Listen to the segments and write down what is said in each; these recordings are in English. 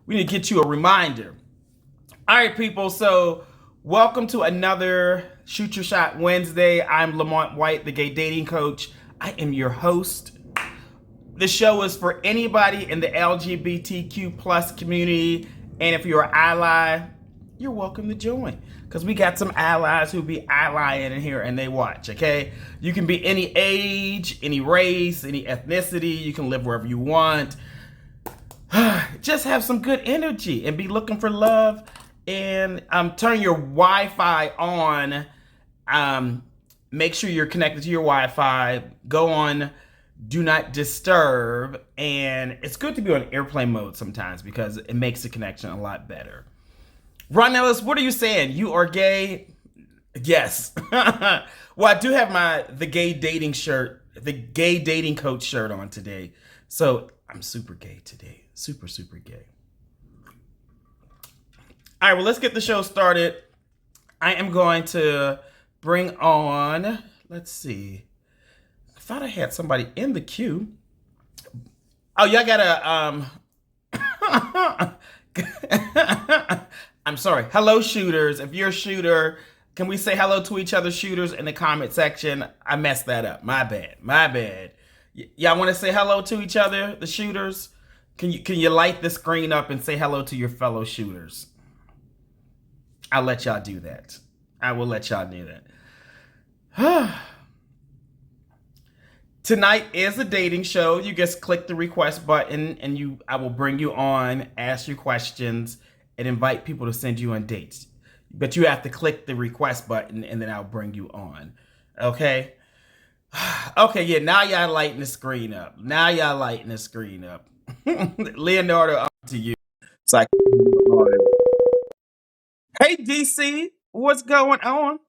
we need to get you a reminder. All right, people. So, welcome to another Shoot Your Shot Wednesday. I'm Lamont White, the gay dating coach. I am your host. The show is for anybody in the LGBTQ plus community, and if you're an ally, you're welcome to join. Because we got some allies who be allying in here and they watch, okay? You can be any age, any race, any ethnicity. You can live wherever you want. Just have some good energy and be looking for love. And turn your Wi-Fi on. Make sure you're connected to your Wi-Fi. Go on Do Not Disturb. And it's good to be on airplane mode sometimes because it makes the connection a lot better. Ron Ellis, what are you saying? You are gay? Yes. Well, I do have the gay dating shirt, the gay dating coach shirt on today. So I'm super gay today. Super, super gay. All right, well, let's get the show started. I am going to bring on, let's see. I thought I had somebody in the queue. Oh, y'all gotta, I'm sorry. Hello, shooters. If you're a shooter, can we say hello to each other, shooters, in the comment section? I messed that up. My bad. Y'all want to say hello to each other, the shooters? Can you light the screen up and say hello to your fellow shooters? I'll let y'all do that. I will let y'all do that. Tonight is a dating show. You just click the request button and I will bring you on, ask you questions, and invite people to send you on dates. But you have to click the request button and then I'll bring you on. Okay? Okay, yeah, now y'all lighting the screen up. Leonardo, up to you. It's like, hey, DC, what's going on?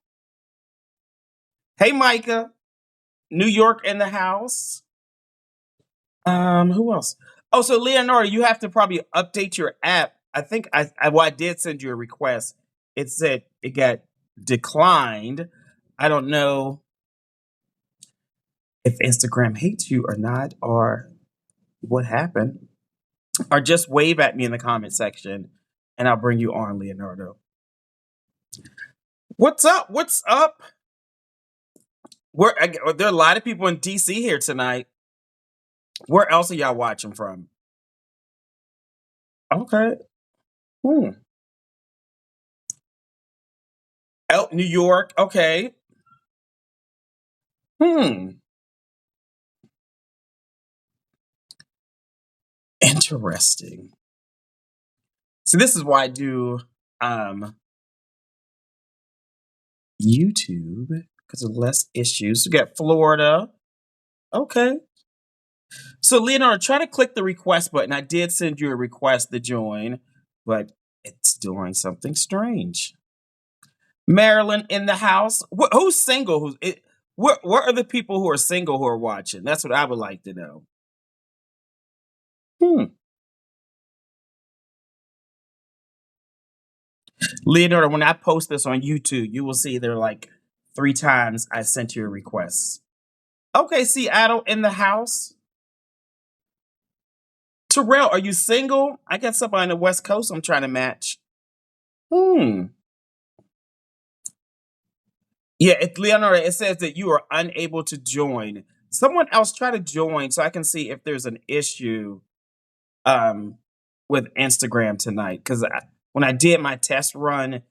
Hey, Micah, New York in the house. Who else? Oh, so Leonardo, you have to probably update your app. I think I did send you a request. It said it got declined. I don't know if Instagram hates you or not, or what happened. Or just wave at me in the comment section, and I'll bring you on, Leonardo. What's up? There are a lot of people in DC here tonight. Where else are y'all watching from? Okay. Hmm. Oh, New York. Okay. Hmm. Interesting. So this is why I do YouTube, because of less issues. We got Florida. Okay. So Leonardo, try to click the request button. I did send you a request to join, but it's doing something strange. Maryland in the house. Who's single? Where are the people who are single who are watching? That's what I would like to know. Leonardo, when I post this on YouTube, you will see there are like 3 times I sent you a request. Okay, Seattle in the house. Terrell, are you single? I got somebody on the West Coast I'm trying to match. Yeah, Leonardo, it says that you are unable to join. Someone else try to join so I can see if there's an issue with Instagram tonight. Because when I did my test run,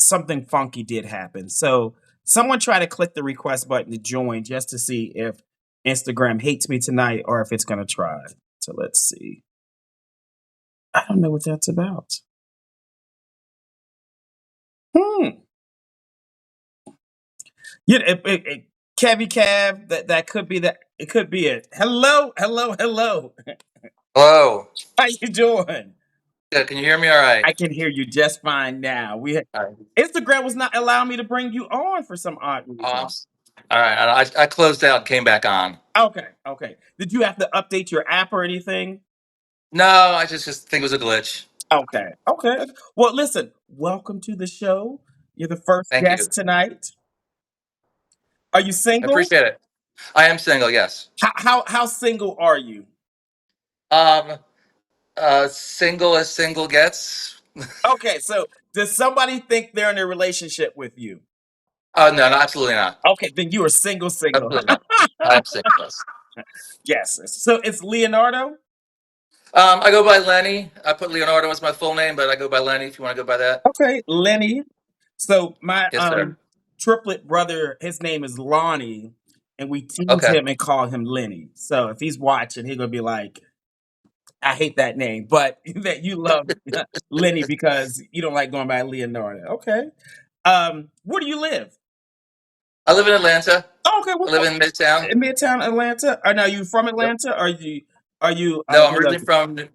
something funky did happen. So someone try to click the request button to join just to see if Instagram hates me tonight or if it's going to try. So let's see. I don't know what that's about. Yeah, Kevy Cav, that could be that. It could be it. Hello. Hello. How you doing? Good. Can you hear me all right? I can hear you just fine now. All right. Instagram was not allowing me to bring you on for some odd reason. All right. I closed out and came back on. Okay. Did you have to update your app or anything? No, I just think it was a glitch. Okay. Well, listen. Welcome to the show. You're the first Thank you. guest tonight. Are you I single? appreciate it. I am single, yes. How single are you? Um, Single as single gets. Okay, so does somebody think they're in a relationship with you? No, no, absolutely not. Okay, then you are single, single. Absolutely not. I am single. Yes. Yes. So it's Leonardo. I go by Lenny. I put Leonardo as my full name, but I go by Lenny if you want to go by that. Okay, Lenny. So my Yes, sir. triplet brother, his name is Lonnie, and we tease Okay. him and call him Lenny. So if he's watching, he's gonna be like, "I hate that name," but that you love Lenny because you don't like going by Leonardo. Okay. Where do you live? I live in Atlanta. Oh, okay, I what live part? in Midtown. In Midtown Atlanta. Are now you from Yep. Atlanta? Or are you No, I'm originally relocated? from.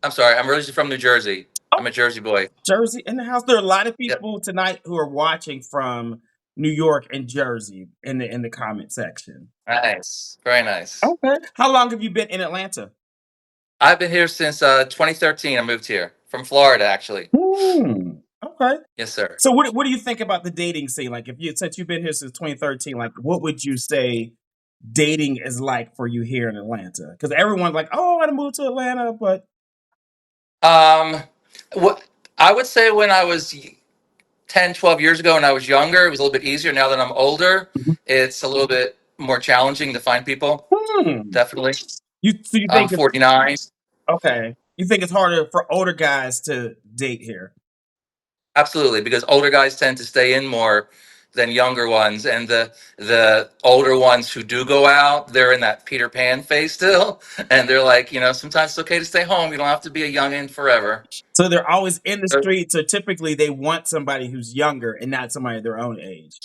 I'm sorry. I'm originally from New Jersey. Oh, I'm a Jersey boy. Jersey in the house. There are a lot of Yep. people tonight who are watching from New York and Jersey in the comment section. Nice. Very nice. Okay. How long have you been in Atlanta? I've been here since 2013. I moved here from Florida, actually. Okay. Yes, sir. So what do you think about the dating scene? Like if you since you've been here since 2013, like what would you say dating is like for you here in Atlanta? Because everyone's like, oh, I want to move to Atlanta, but Um, what I would say when I was 10, 12 years ago when I was younger, it was a little bit easier. Now that I'm older, Mhm. it's a little bit more challenging to find people. Hmm. Definitely. You I'm think it's 49. okay. You think it's harder for older guys to date here? Absolutely, because older guys tend to stay in more than younger ones, and the older ones who do go out, they're in that Peter Pan phase still, and they're like, sometimes it's okay to stay home. You don't have to be a youngin' forever. So they're always in the street. So typically they want somebody who's younger and not somebody their own age.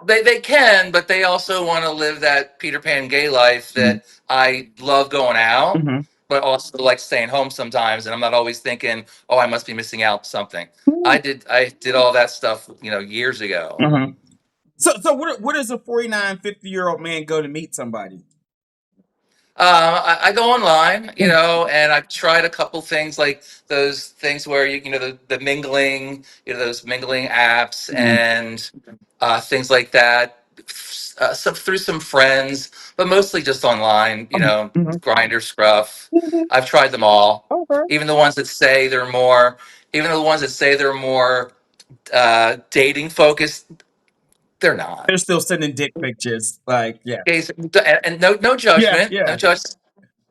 They can, but they also want to live that Peter Pan gay life Mhm. that I love going out, Mhm. but also like staying home sometimes. And I'm not always thinking, oh, I must be missing out something. I did all that stuff, years ago. Mhm. So what does a 49, 50-year-old man go to meet somebody? I go online, Mm, and I've tried a couple things like those things where the mingling, those mingling apps mhm, and things like that. Some through some friends, but mostly just online. mhm, Grinder, Scruff. mhm. I've tried them all. Okay. Even the ones that say they're more, even the ones that say they're more dating focused, they're not. They're still sending dick pictures. Like, yeah. Gays, and no Yeah, judgment, no yeah. judgment.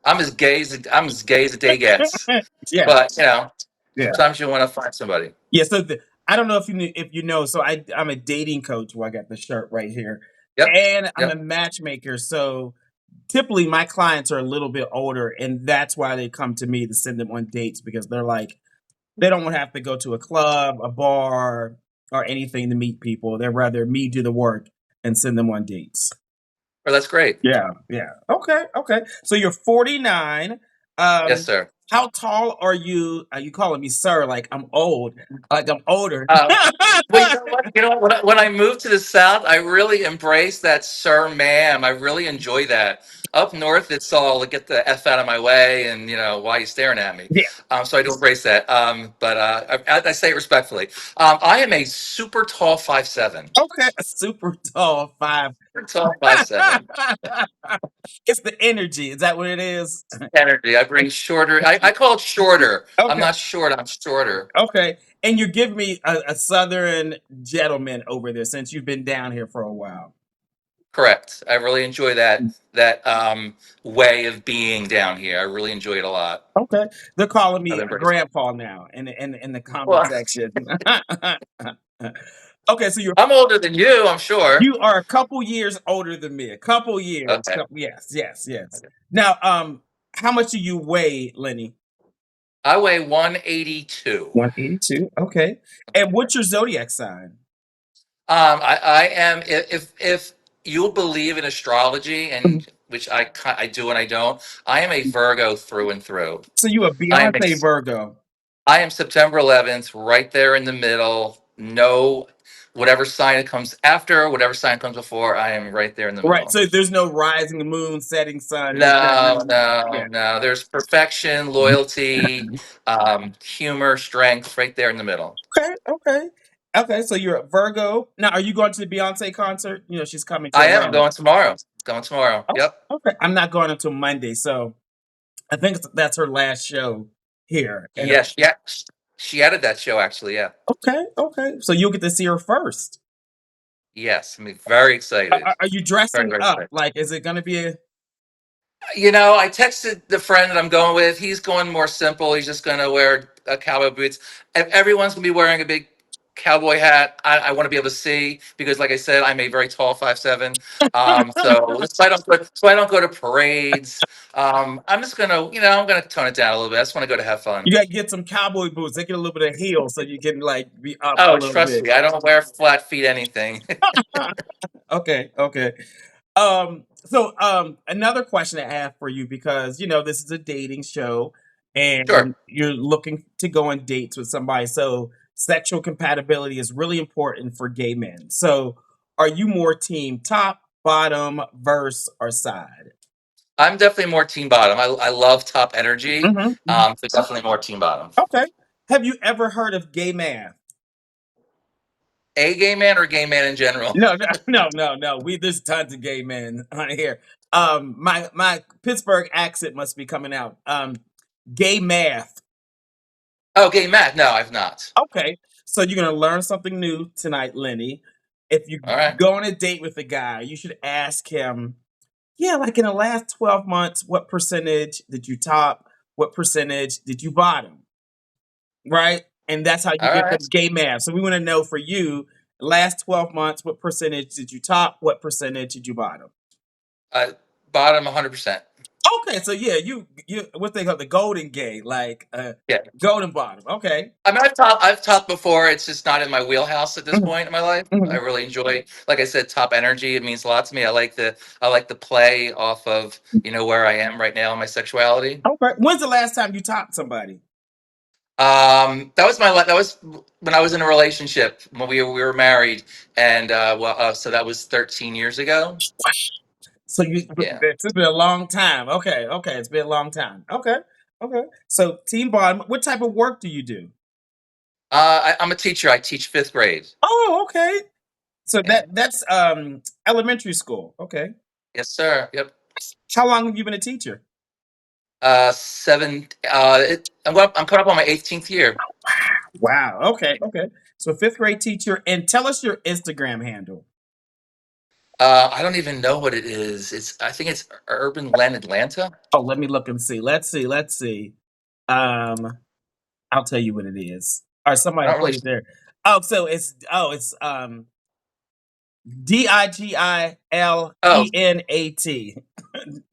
I'm as gay as the day gets. Yeah, But yeah. sometimes you want to find somebody. Yeah, so I don't know if you know, so I'm a dating coach. Well, I got the shirt right here. Yep. And I'm a Yep. matchmaker. So typically my clients are a little bit older, and that's why they come to me to send them on dates because they're like, they don't want to have to go to a club, a bar, or anything to meet people. They'd rather me do the work and send them on dates. Well, that's great. Yeah, yeah. Okay, okay. So you're 49. Yes, Um, sir. how tall are you? Are you calling me sir? Like I'm old. Like I'm older. Um, well, you know what? When I moved to the South, I really embraced that sir, ma'am. I really enjoy that. Up north, it's all like, get the f out of my way, and why are you staring at me? Yeah. So I do embrace that. But I say it respectfully. I am a super tall 5'7". Okay. A super tall five. Super tall 5'7". It's the energy. Is that what it is? Energy. I bring shorter. I call it shorter. I'm Okay. not short. I'm shorter. Okay. And you're giving me a southern gentleman over there since you've been down here for a while. Correct. I really enjoy that way of being down here. I really enjoy it a lot. Okay. They're calling I've me a embraced it. grandpa now in the comment Well, section. Okay, so I'm older than you, I'm sure. you are a couple years older than me. A couple years. Okay. Yes, yes, yes. Now, how much do you weigh, Lenny? I weigh 182. 182. Okay. And what's your zodiac sign? I am if you'll believe in astrology, Mhm. and which I do and I don't. I am a Virgo through and through. So you a I am Beyonce Virgo. I am September 11th, right there in the middle. No, whatever sign it comes after, whatever sign comes before, I am right there in the Right. middle. So there's no rising moon, setting sun. There's No, nothing. no, Yeah. no. There's perfection, loyalty, humor, strength, right there in the middle. Okay, okay. Okay, so you're a Virgo. Now, are you going to the Beyonce concert? She's coming to I am. I'm Atlanta. going tomorrow. Going tomorrow. Oh, Yep. okay. I'm not going until Monday, so I think that's her last show. here. And Yes, yeah, she added that show actually. Yeah, okay, okay. So you'll get to see her first. yes, I'm very excited. Are you Very, dressing very up? excited. Like, is it going to be a? I texted the friend that I'm going with. He's going more simple. He's just going to wear cowboy boots. If everyone's going to be wearing a big cowboy hat, I want to be able to see because, like I said, I'm a very tall 5'7". So I don't go to parades. I'm just gonna, I'm gonna tone it down a little bit. I just want to go to have fun. You got to get some cowboy boots. They get a little bit of heel, so you can like be up a Oh, little trust bit. me, I don't wear flat feet anything. Okay, okay. Another question I have for you because this is a dating show and Sure. you're looking to go on dates with somebody. So sexual compatibility is really important for gay men. So are you more team top, bottom, verse, or side? I'm definitely more team bottom. I love top energy. Hmm. But definitely more team bottom. Okay. Have you ever heard of gay math? A gay man or gay man in general? No, no, no, no, no. There's tons of gay men on here. My Pittsburgh accent must be coming out. Gay math. Oh, gay Matt. No, I've not. Okay, so you're gonna learn something new tonight, Lenny. If you All right. go on a date with a guy, you should ask him, yeah, like in the last 12 months, what percentage did you top? What percentage did you bottom? Right? And that's how you All get the right. gay math. So we want to know for you, last 12 months, what percentage did you top? What percentage did you bottom? Uh, Bottom 100%. Okay, so yeah, you what they call the golden gay, like Yeah. golden bottom. Okay. I mean, I've talked before. It's just not in my wheelhouse at this Mhm, point in my life. I mhm. really enjoy, like I said, top energy. It means a lot to me. I like the play off of where I am right now in my sexuality. Okay. When's the last time you topped somebody? That was when I was in a relationship when we were married, and so that was 13 years ago. So you Yeah. it's been a long time. Okay, okay, it's been a long time. Okay, okay. So team bottom, what type of work do you do? I'm a teacher. I teach fifth grade. Oh, okay. So Yeah. that's elementary school. Okay. Yes, sir. Yep. How long have you been a teacher? Seven. I'm coming up on my 18th year. Wow. Okay, okay. So fifth grade teacher, and tell us your Instagram handle. I don't even know what it is. I think it's Urban Len Atlanta. Oh, let me look and see. Let's see. Let's see. Um, I'll tell you what it is. Or I somebody don't put really. it there. It's Oh, DIGILENAT.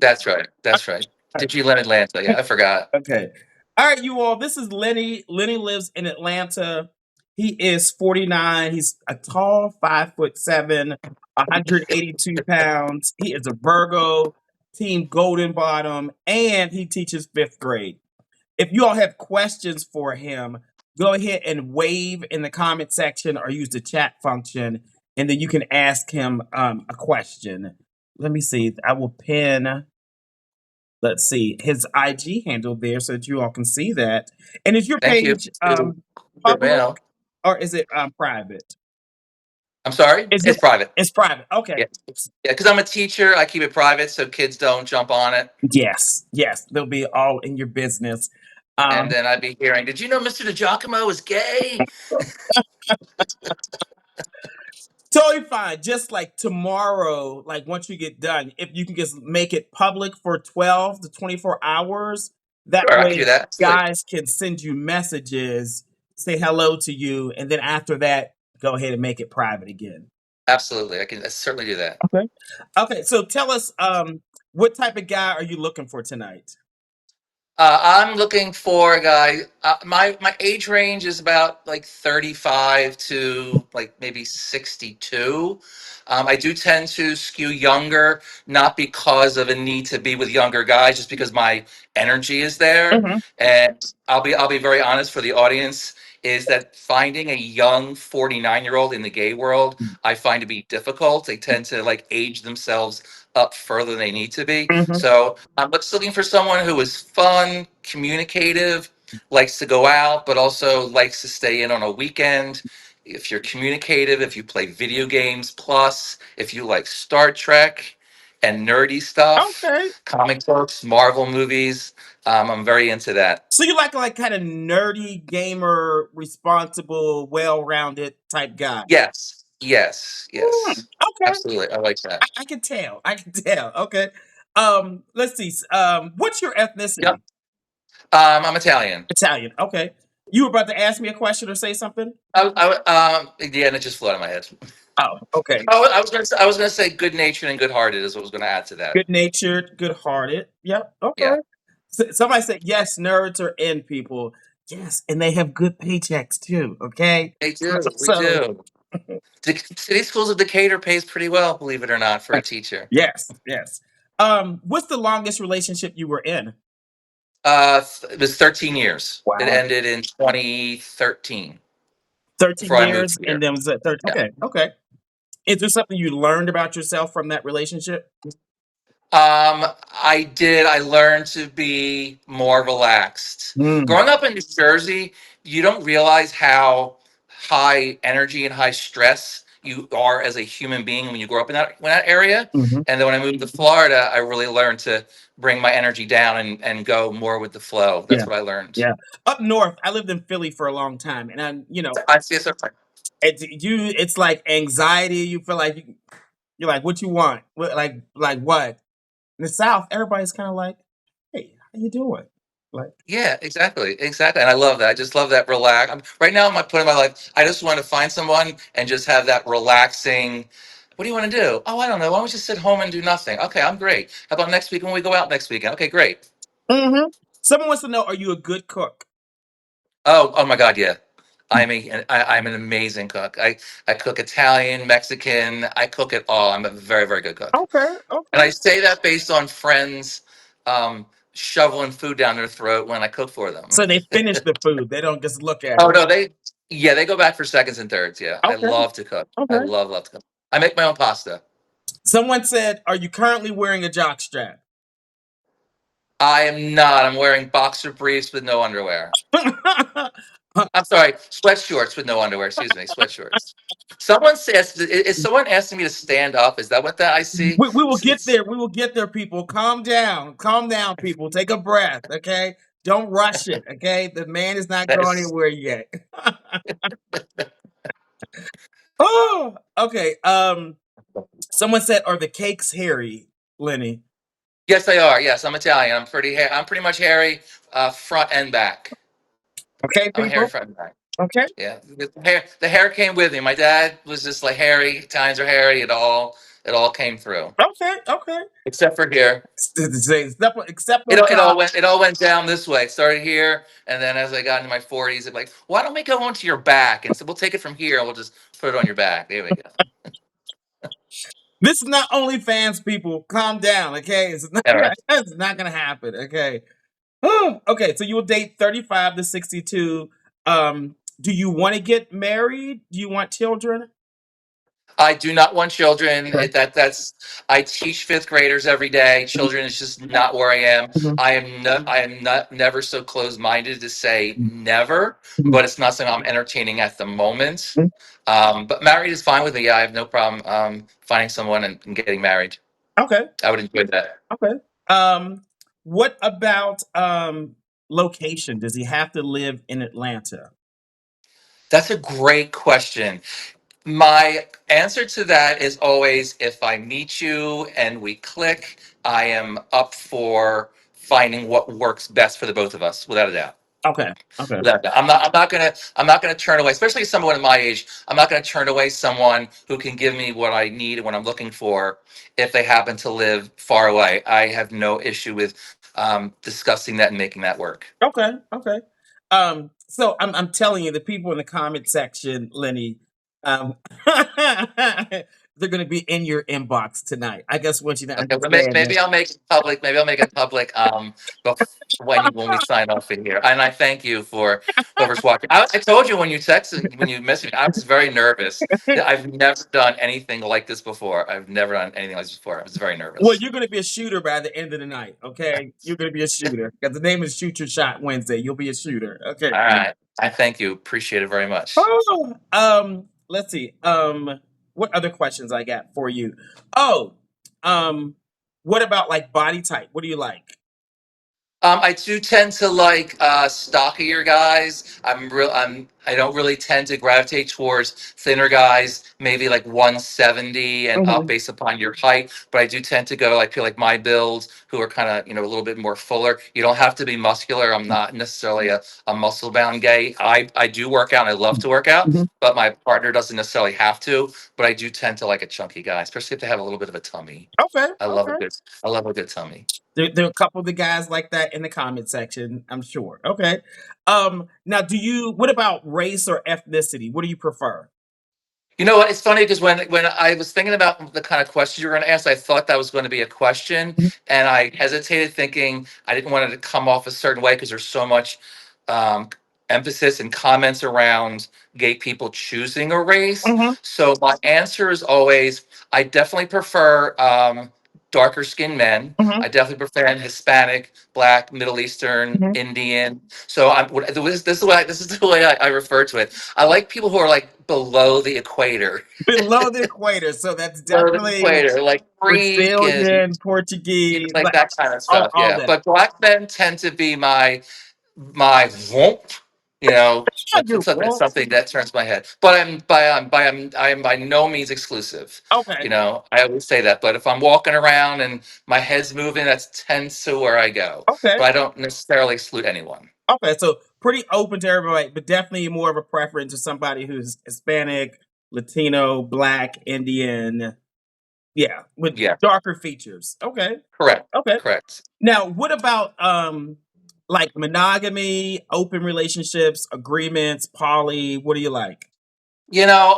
that's right. That's right. Did you Len Atlanta? Yeah, I forgot. Okay. All right, you all. This is Lenny. Lenny lives in Atlanta. He is 49. He's a tall 5'7", 182 pounds. He is a Virgo, team Golden Bottom, and he teaches fifth grade. If you all have questions for him, go ahead and wave in the comment section or use the chat function, and then you can ask him a question. Let me see. I will pin, let's see, his IG handle there so that you all can see that. And is your Thank you. page To your public mail. or is it private? I'm sorry. Is it? It's private. It's private. Okay. Yeah. Yeah. Because I'm a teacher, I keep it private so kids don't jump on it. Yes. Yes. They'll be all in your business. And Um, then I'd be hearing, "Did you know Mr. DiGiacomo is gay?" Totally fine. Just like tomorrow, like once you get done, if you can just make it public for 12 to 24 hours, that Sure, I can do way that. Absolutely. guys can send you messages, say hello to you, and then after that, go ahead and make it private again. Absolutely. I certainly do that. Okay. Okay. So tell us, what type of guy are you looking for tonight? I'm looking for a guy. My age range is about like 35 to like maybe 62. I do tend to skew younger, not because of a need to be with younger guys, just because my energy is there. Hmm. And I'll be very honest for the audience is that finding a young 49-year-old in the gay world, I find to be difficult. They tend to like age themselves up further than they need to be. Hmm. So I'm just looking for someone who is fun, communicative, likes to go out, but also likes to stay in on a weekend. If you're communicative, if you play video games, plus if you like Star Trek, and nerdy stuff, Okay. comic books, Marvel movies. I'm very into that. So you like kind of nerdy, gamer, responsible, well-rounded type guy. Yes, yes, yes. Okay. Absolutely. I like that. I can tell. I can tell. Okay. Let's see. What's your Yep. ethnicity? I'm Italian. Italian. Okay. You were about to ask me a question or say something? Yeah, and it just flew out of my head. Oh, okay. I was gonna say good natured and good hearted is what I was gonna add to that. Good natured, good hearted. Yep. Yeah, Okay. Somebody said yes, nerds are in people. Yes, and they have good paychecks too. Okay. they do. We So do. City schools of Decatur pays pretty well, believe it or not, for a teacher. yes, yes. What's the longest relationship you were in? It was 13 years. It Wow. ended in 2013 13 before I moved years and here. then was it 13? Yeah. Okay, okay. Is there something you learned about yourself from that relationship? I did. I learned to be more relaxed. Mm, Growing up in New Jersey, you don't realize how high energy and high stress you are as a human being when you grow up in that area. mhm. And then when I moved to Florida, I really learned to bring my energy down and go more with the flow. Yeah, That's what I learned. yeah. Up north, I lived in Philly for a long time, and I see it. it's like anxiety. You feel like you're like, what you want? Like what? In the South, everybody's kind of like, hey, how you doing? Like, Yeah, exactly, exactly, and I love that. I just love that relax. Right now, in my point in my life, I just want to find someone and just have that relaxing. What do you want to do? Oh, I don't know. Why don't we just sit home and do nothing? Okay, I'm great. How about next week when we go out next weekend? Okay, great. hmm someone wants to know, are you a good cook? Oh my God, yeah. I'm an amazing cook. I cook Italian, Mexican. I cook it all. I'm a very, very good cook, Okay, and okay. I say that based on friends shoveling food down their throat when I cook for them. So they finish the food. They don't just look at Oh it. no, they go back for seconds and thirds. Yeah, I Okay, love to cook. I okay. love to cook. I make my own pasta. Someone said, are you currently wearing a jock strap? I am not. I'm wearing boxer briefs with no underwear. I'm sorry, sweat shorts with no underwear. Excuse me, sweat shorts. Someone says, is someone asking me to stand up? Is that what that I see? We will get there. We will get there, people. Calm down. Calm down, people. Take a breath, okay? Don't rush it, okay? The man is not going That's anywhere yet. Oh, okay. Someone said, "Are the cakes hairy, Lenny?" yes, they are. Yes, I'm Italian. I'm pretty much hairy, front and back. Okay, I'm a hairy people. front and back. Okay, Yeah, the hair came with me. My dad was just like hairy. Italians are hairy. It all came through, okay, okay. except for here. Except on top. It all went down this way. It started here, and then as I got into my 40s, it like, why don't we go onto your back? And so we'll take it from here, and we'll just put it on your back. There we go. This is not OnlyFans, people. Calm down, okay? It's not, All right. it's not gonna happen, okay? Okay, so you will date 35 to 62. Do you want to get married? Do you want children? I do not want children. Okay. That's I teach fifth graders every day. Children is just not where I am. Mhm, I am not never so close minded to say mhm, never, mhm, but it's not something I'm entertaining at the moment. mhm. But married is fine with me. Yeah, I have no problem finding someone and getting married. Okay, I would enjoy that. okay. Um, what about location? Does he have to live in Atlanta? That's a great question. My answer to that is always if I meet you and we click, I am up for finding what works best for the both of us, without a doubt. Okay, okay, Without a doubt. I'm not gonna turn away, especially someone my age. I'm not gonna turn away someone who can give me what I need and what I'm looking for if they happen to live far away. I have no issue with discussing that and making that work. okay, okay. So I'm telling you, the people in the comment section, Lenny, um, they're going to be in your inbox tonight. I just want you to Okay, well, understand that. maybe I'll make it public. Maybe I'll make it public when we sign off in here. And I thank you for whoever's watching. I told you when you messaged me, I was very nervous. I've never done anything like this before. I've never done anything like this before. I was very Well, nervous. you're going to be a shooter by the end of the night. Okay, you're going to be a shooter because the name is Shoot Your Shot Wednesday. You'll be a shooter. Okay. All right, I thank you. Appreciate it very much. Oh, let's see. What other questions I got for you? Oh, um, What about like body type? What do you like? I do tend to like stockier guys. I don't really tend to gravitate towards thinner guys, maybe like 170 and up Hmm. based upon your height. But I do tend to go like feel like my build, who are kind of, a little bit more fuller. You don't have to be muscular. I'm not necessarily a muscle bound gay. I do work out and I love to work out, Hmm. but my partner doesn't necessarily have to. But I do tend to like a chunky guy, especially if they have a little bit of a tummy. Okay, I love a okay. good I love a good tummy. There are a couple of the guys like that in the comment section, I'm sure. Okay. Now, what about race or ethnicity? What do you prefer? You know what? It's funny because when I was thinking about the kind of questions you were going to ask, I thought that was going to be a question, Mhm. and I hesitated, thinking I didn't want it to come off a certain way because there's so much um, emphasis and comments around gay people choosing a race. Mhm. So my answer is always, I definitely prefer darker skinned men. Mhm. I definitely prefer Hispanic, Black, Middle Eastern, Mhm. Indian. So this is the way I refer to it. I like people who are like below the equator, Below the equator, so that's below the definitely equator, like Greek and Brazilian, Portuguese, like like that kind of all, stuff. all Yeah, that. but black men tend to be my whoop. You know, I do. it's Well, something that turns my head. But I am by no means exclusive. okay, I always say that. But if I'm walking around and my head's moving, that tends to where I go. okay, But I don't necessarily exclude anyone. okay. So pretty open to everybody, but definitely more of a preference to somebody who's Hispanic, Latino, Black, Indian. Yeah, with Yeah, darker features. Okay, correct, okay. correct. Now, what about like monogamy, open relationships, agreements, poly? What do you like?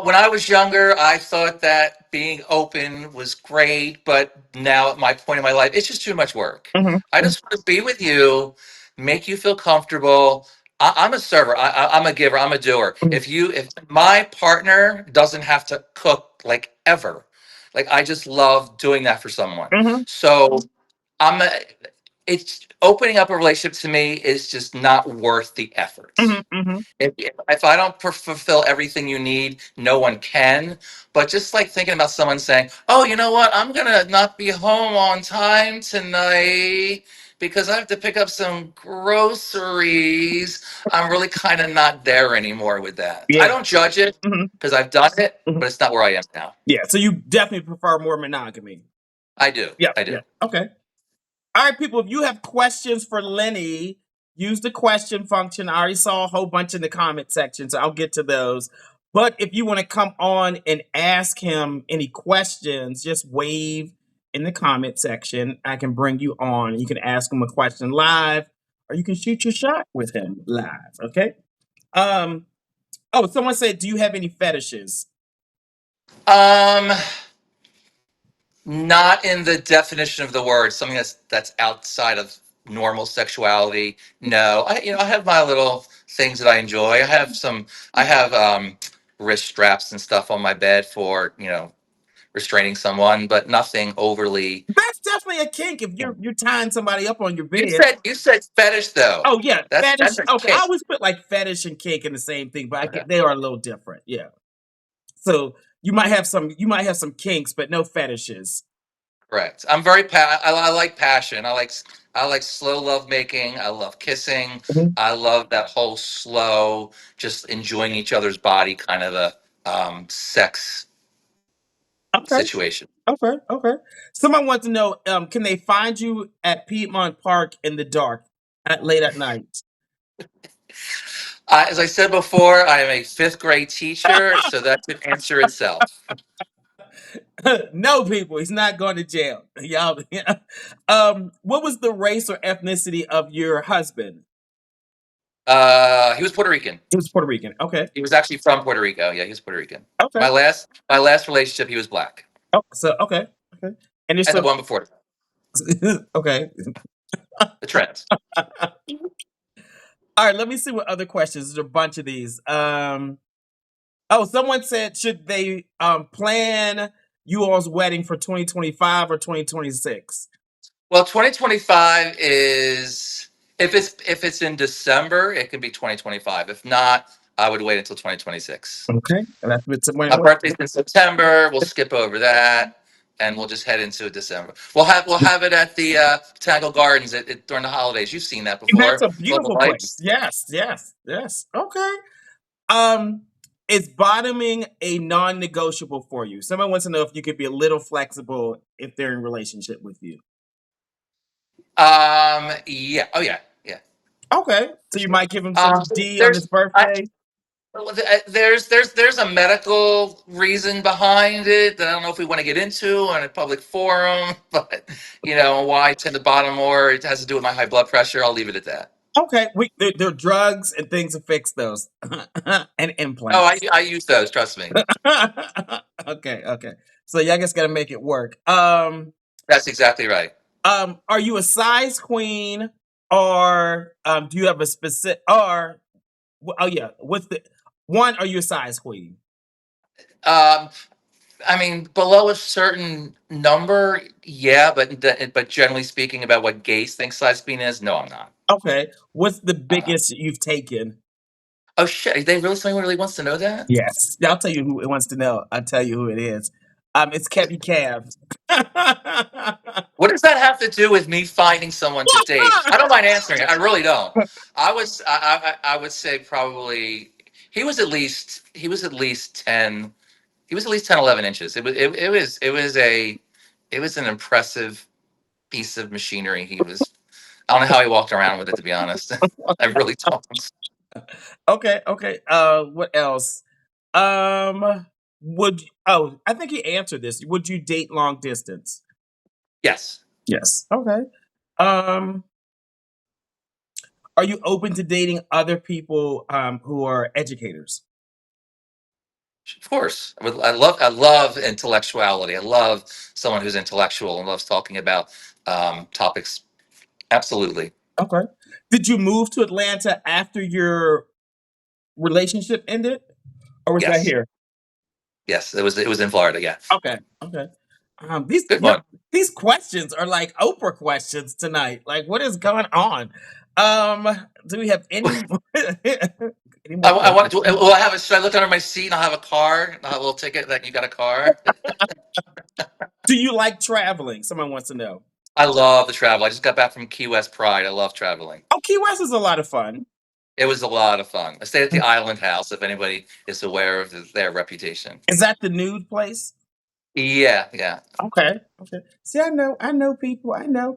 When I was younger, I thought that being open was great, but now at my point in my life, it's just too much work. Hmm. I just want to be with you, make you feel comfortable. I'm a server. I'm a giver. I'm a doer. If my partner doesn't have to cook like ever, like I just love doing that for someone. Hmm. So I'm. A, it's opening up a relationship to me is just not worth the effort. Hmm. Hmm. If I don't fulfill everything you need, no one can. But just like thinking about someone saying, "Oh, you know what? I'm gonna not be home on time tonight because I have to pick up some groceries." I'm really kind of not there anymore with that. I Yeah. don't judge it Hmm. because I've done it, Hmm. but it's not where I am now. Yeah. So you definitely prefer more monogamy. I do. Yeah. I Yeah. do. Okay. All right, people. If you have questions for Lenny, use the question function. I already saw a whole bunch in the comment section, so I'll get to those. But if you want to come on and ask him any questions, just wave in the comment section. I can bring you on. You can ask him a question live, or you can shoot your shot with him live. Okay. Um. Oh, someone said, "Do you have any fetishes?" Um, Not in the definition of the word, something that's outside of normal sexuality. No, I have my little things that I enjoy. I have wrist straps and stuff on my bed for restraining someone, but nothing overly. That's definitely a kink if you're tying somebody up on your You bed. said you said fetish though. Oh yeah, That's fetish. a Okay, I kink. always put like fetish and kink in the same thing, but Okay. they are a little different. Yeah. So you might have some kinks, but no fetishes. Correct. I like passion. I like slow love making. I love kissing. Mhm. I love that whole slow, just enjoying each other's body kind of a sex Okay. situation. Okay. Okay. Someone wants to know, can they find you at Piedmont Park in the dark at late at night? As I said before, I am a fifth grade teacher, so that could answer itself. No, people, he's not going to jail. Y'all. What was the race or ethnicity of your husband? He was Puerto Rican. He was Puerto Rican. Okay. He was actually from Puerto Rico. Yeah, he was Puerto Rican. Okay. My last relationship, he was black, Oh, so okay. Okay. And you're and the still one before that, okay. the trends. All right, let me see what other questions. There's a bunch of these. Oh, someone said, should they plan you all's wedding for 2025 or 2026? Well, 2025 is if it's in December, it can be 2025. If not, I would wait until 2026. Okay, and that's what someone My went. birthday's in September. We'll skip over that. and we'll just head into December. We'll have it at the Botanical Gardens during the holidays. You've seen that That's before. a Little beautiful place. lights. Yes, yes, yes. Okay. Um, is bottoming a non-negotiable for you? Someone wants to know if you could be a little flexible if they're in relationship with you. Yeah. Oh yeah. Yeah. Okay, so For you sure. might give him some D on his There's birthday. there's a medical reason behind it that I don't know if we want to get into on a public forum, but why I tend to bottom more. It has to do with my high blood pressure. I'll leave it at that. Okay, there are drugs and things to fix those, and Oh, I, implants. I use those. Trust me. Okay, okay. So y'all just gotta make it work. That's exactly right. Are you a size queen, or do you have a specific? Or oh yeah, what's the one? Are you a size queen? Um, I mean, below a certain number, yeah, but generally speaking, about what gays think size queen is, no, I'm not. Okay, what's the I'm not. biggest you've taken? Oh shit! They really someone really wants to know that? Yes, I'll tell you who it wants to know. I'll tell you who it is. It's Kevy Cavs. What does that have to do with me finding someone to date? I don't mind answering it. I really don't. I would say probably he was at least 10. He was at least 10, 11 inches. It was an impressive piece of machinery. I don't know how he walked around with it, to be honest. I really don't. Okay, okay. What else? Would oh, I think he answered this. Would you date long distance? Yes, Yes. Okay. Um, are you open to dating other people who are educators? of course. I love intellectuality. I love someone who's intellectual and loves talking about topics. Absolutely. Okay. Did you move to Atlanta after your relationship ended, or was that Yes. here? Yes. It was in Florida. Yeah. Okay. Okay. These Good one. these questions are like Oprah questions tonight. Like, what is going on? Um, do we have any any more I want. questions? Will I have a? Should I look under my seat and I'll have a card? I'll have a little ticket that you got a car. Do you like traveling? Someone wants to know. I love the travel. I just got back from Key West Pride. I love traveling. Oh, Key West is a lot of fun. It was a lot of fun. I stayed at the Island House. If anybody is aware of their reputation. Is that the nude place? Yeah. Yeah. Okay. Okay. See, I know people. I know.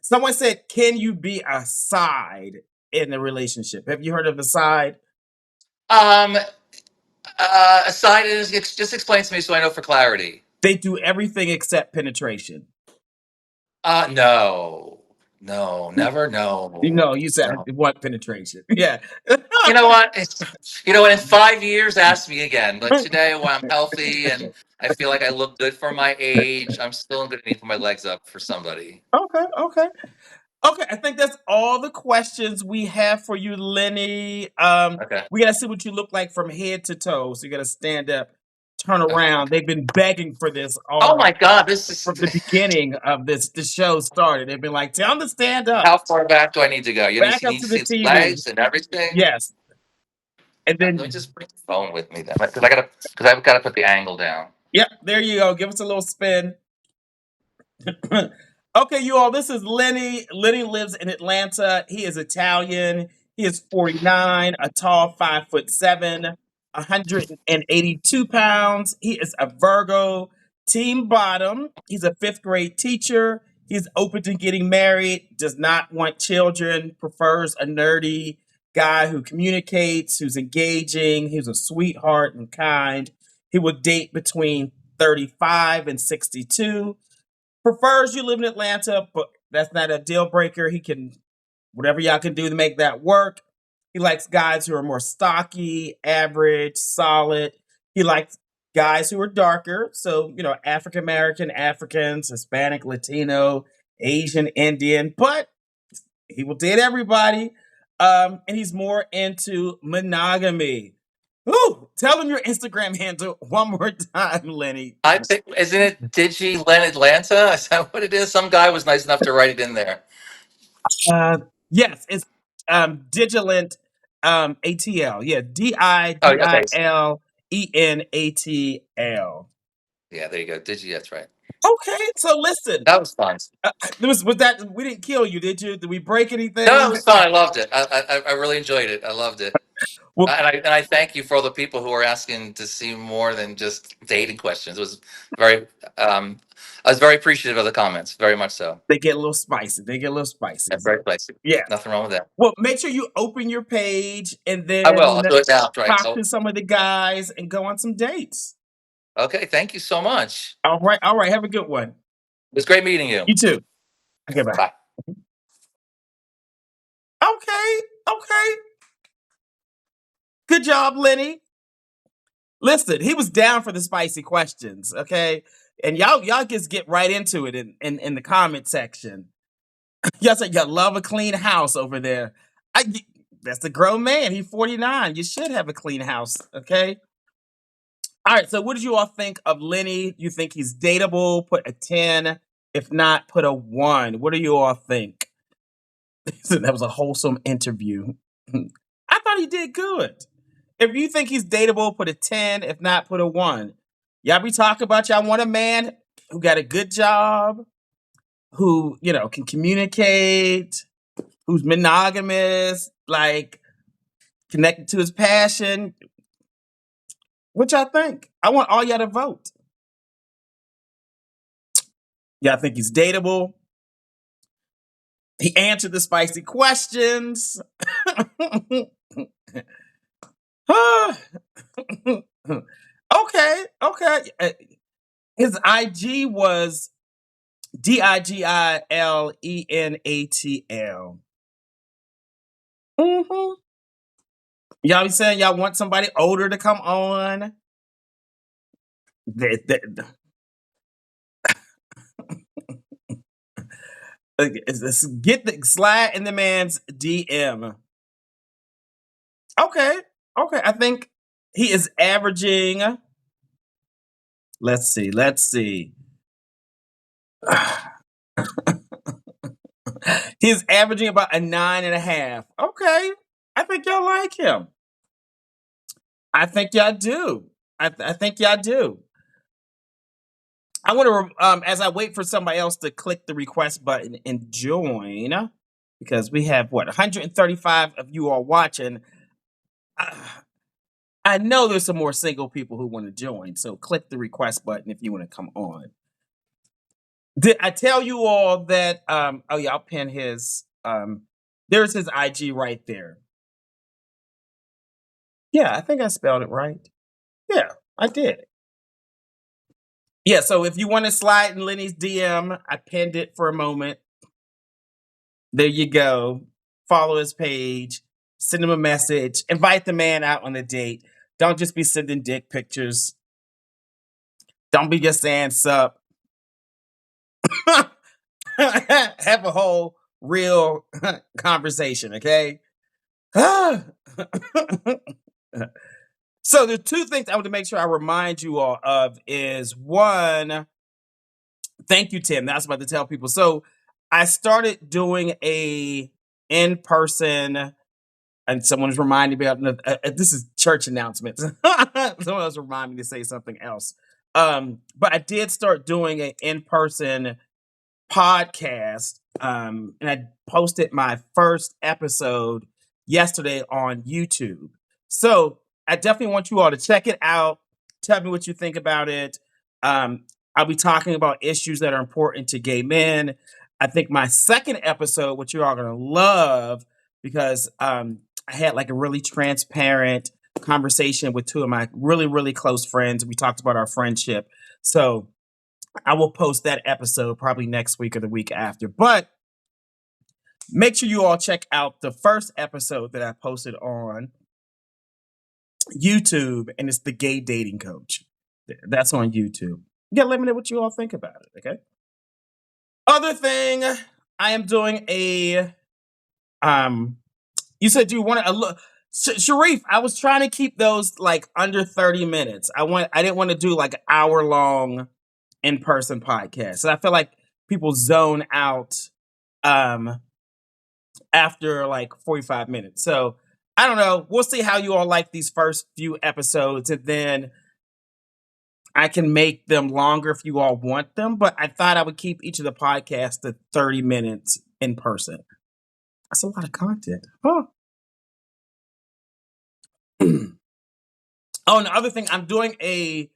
Someone said, "Can you be a side in a relationship?" Have you heard of a side? Um. Aside is just explain to me so I know for clarity. They do everything except penetration. No, no, never, You no, know, you said no. I want penetration. Yeah. You know what? In 5 years, ask me again. But today, while I'm healthy and I feel like I look good for my age, I'm still going to need to put my legs up for somebody. Okay. Okay. Okay, I think that's all the questions we have for you, Lenny. Okay. We gotta see what you look like from head to toe. So you gotta stand up, turn Okay. around. They've been begging for this Oh all my God, this is from the beginning of the show started. They've been like, tell them to stand up, how far back do I need to go? You need, back you up need to to the see the TV. legs and everything. Yes, and Let me then just bring the phone with me then, because I've got to put the angle down. yep, there you go. Give us a little spin. Okay, you all, this is Lenny. Lenny lives in Atlanta. He is Italian. He is 49, a tall 5'7", 182 pounds. He is a Virgo, team bottom. He's a fifth grade teacher. He's open to getting married, does not want children, prefers a nerdy guy who communicates, who's engaging, who's a sweetheart and kind. He will date between 35 and 62. Prefers you live in Atlanta, but that's not a deal breaker. He can, whatever y'all can do to make that work. He likes guys who are more stocky, average, solid. He likes guys who are darker. So, African American, Africans, Hispanic, Latino, Asian, Indian, but he will date everybody. And he's more into monogamy. Ooh, tell him your Instagram handle one more time, Lenny. I think, isn't it Digi Len Atlanta? Is that what it is? Some guy was nice enough to write it in there. Uh, yes, it's Digilent ATL. Yeah, Oh, okay. DIDILENATL. Yeah, there you go. Did you? That's right. Okay, so listen, That was fun. was that we didn't kill you, did you? Did we break No, it anything? was fun. I loved it. I really enjoyed it. I loved it. Well, And I thank you for all the people who are asking to see more than just dating questions. It was very, I was very appreciative of the comments. Very much so. they get a little spicy. They get a little spicy. And very spicy. Yeah. Nothing wrong with that. Well, make sure you open your page and I will. then I'll do it now. Right. talk So, to some of the guys and go on some dates. okay. Thank you so much. All right. All right. Have a good one. It was great meeting you. You too. Okay, bye. Bye. Okay. Okay. Good job, Lenny. Listen, he was down for the spicy questions. Okay. And y'all just get right into it in the comment section. Y'all said you love a clean house over there. I that's a grown man. He's 49. You should have a clean house. Okay. All right. So, what did you all think of Lenny? You think he's dateable? Put a 10. If not, put a 1. What do you all think? So that was a wholesome interview. I thought he did good. If you think he's dateable, put a 10. If not, put a 1. Y'all be talking about y'all want a man who got a good job, who, can communicate, who's monogamous, like connected to his passion. What y'all think? I want all y'all to vote. Y'all think he's dateable? He answered the spicy questions. Okay, okay. His IG was DIGILENATL. Mm-hmm. Y'all be saying y'all want somebody older to come on. Get the slide in the man's DM. Okay, okay. I think he is averaging. Let's see. He's averaging about a 9.5. Okay, I think y'all like him. I think y'all do. I think y'all do. I want to, as I wait for somebody else to click the request button and join, because we have 135 of you all watching. I know there's some more single people who want to join, so click the request button if you want to come on. Did I tell you all that? Oh yeah, I'll pin his. There's his IG right there. Yeah, I think I spelled it right. Yeah, I did. Yeah, so if you want to slide in Lenny's DM, I pinned it for a moment. There you go. Follow his page, send him a message, invite the man out on a date. Don't just be sending dick pictures. Don't be just saying sup. Have a whole real conversation, okay? So the two things I want to make sure I remind you all of is one, thank you, Tim. That's about to tell people. So I started doing a in-person, and someone was reminding me of this is church announcements. Someone else reminded me to say something else. But I did start doing an in-person podcast, and I posted my first episode yesterday on YouTube. So I definitely want you all to check it out. Tell me what you think about it. I'll be talking about issues that are important to gay men. I think my second episode, which you're all going to love, because I had like a really transparent conversation with two of my really, really close friends. We talked about our friendship. So I will post that episode probably next week or the week after. But make sure you all check out the first episode that I posted on YouTube, and it's the Gay Dating Coach. That's on YouTube. Yeah, let me know what you all think about it, okay? Other thing, I am doing a you said you wanted a look. Sharif, I was trying to keep those like under 30 minutes. I didn't want to do like an hour long in-person podcast. So I feel like people zone out after like 45 minutes. So I don't know. We'll see how you all like these first few episodes. And then I can make them longer if you all want them, but I thought I would keep each of the podcasts to 30 minutes in person. That's a lot of content. Huh. Oh, and the other thing, I'm doing a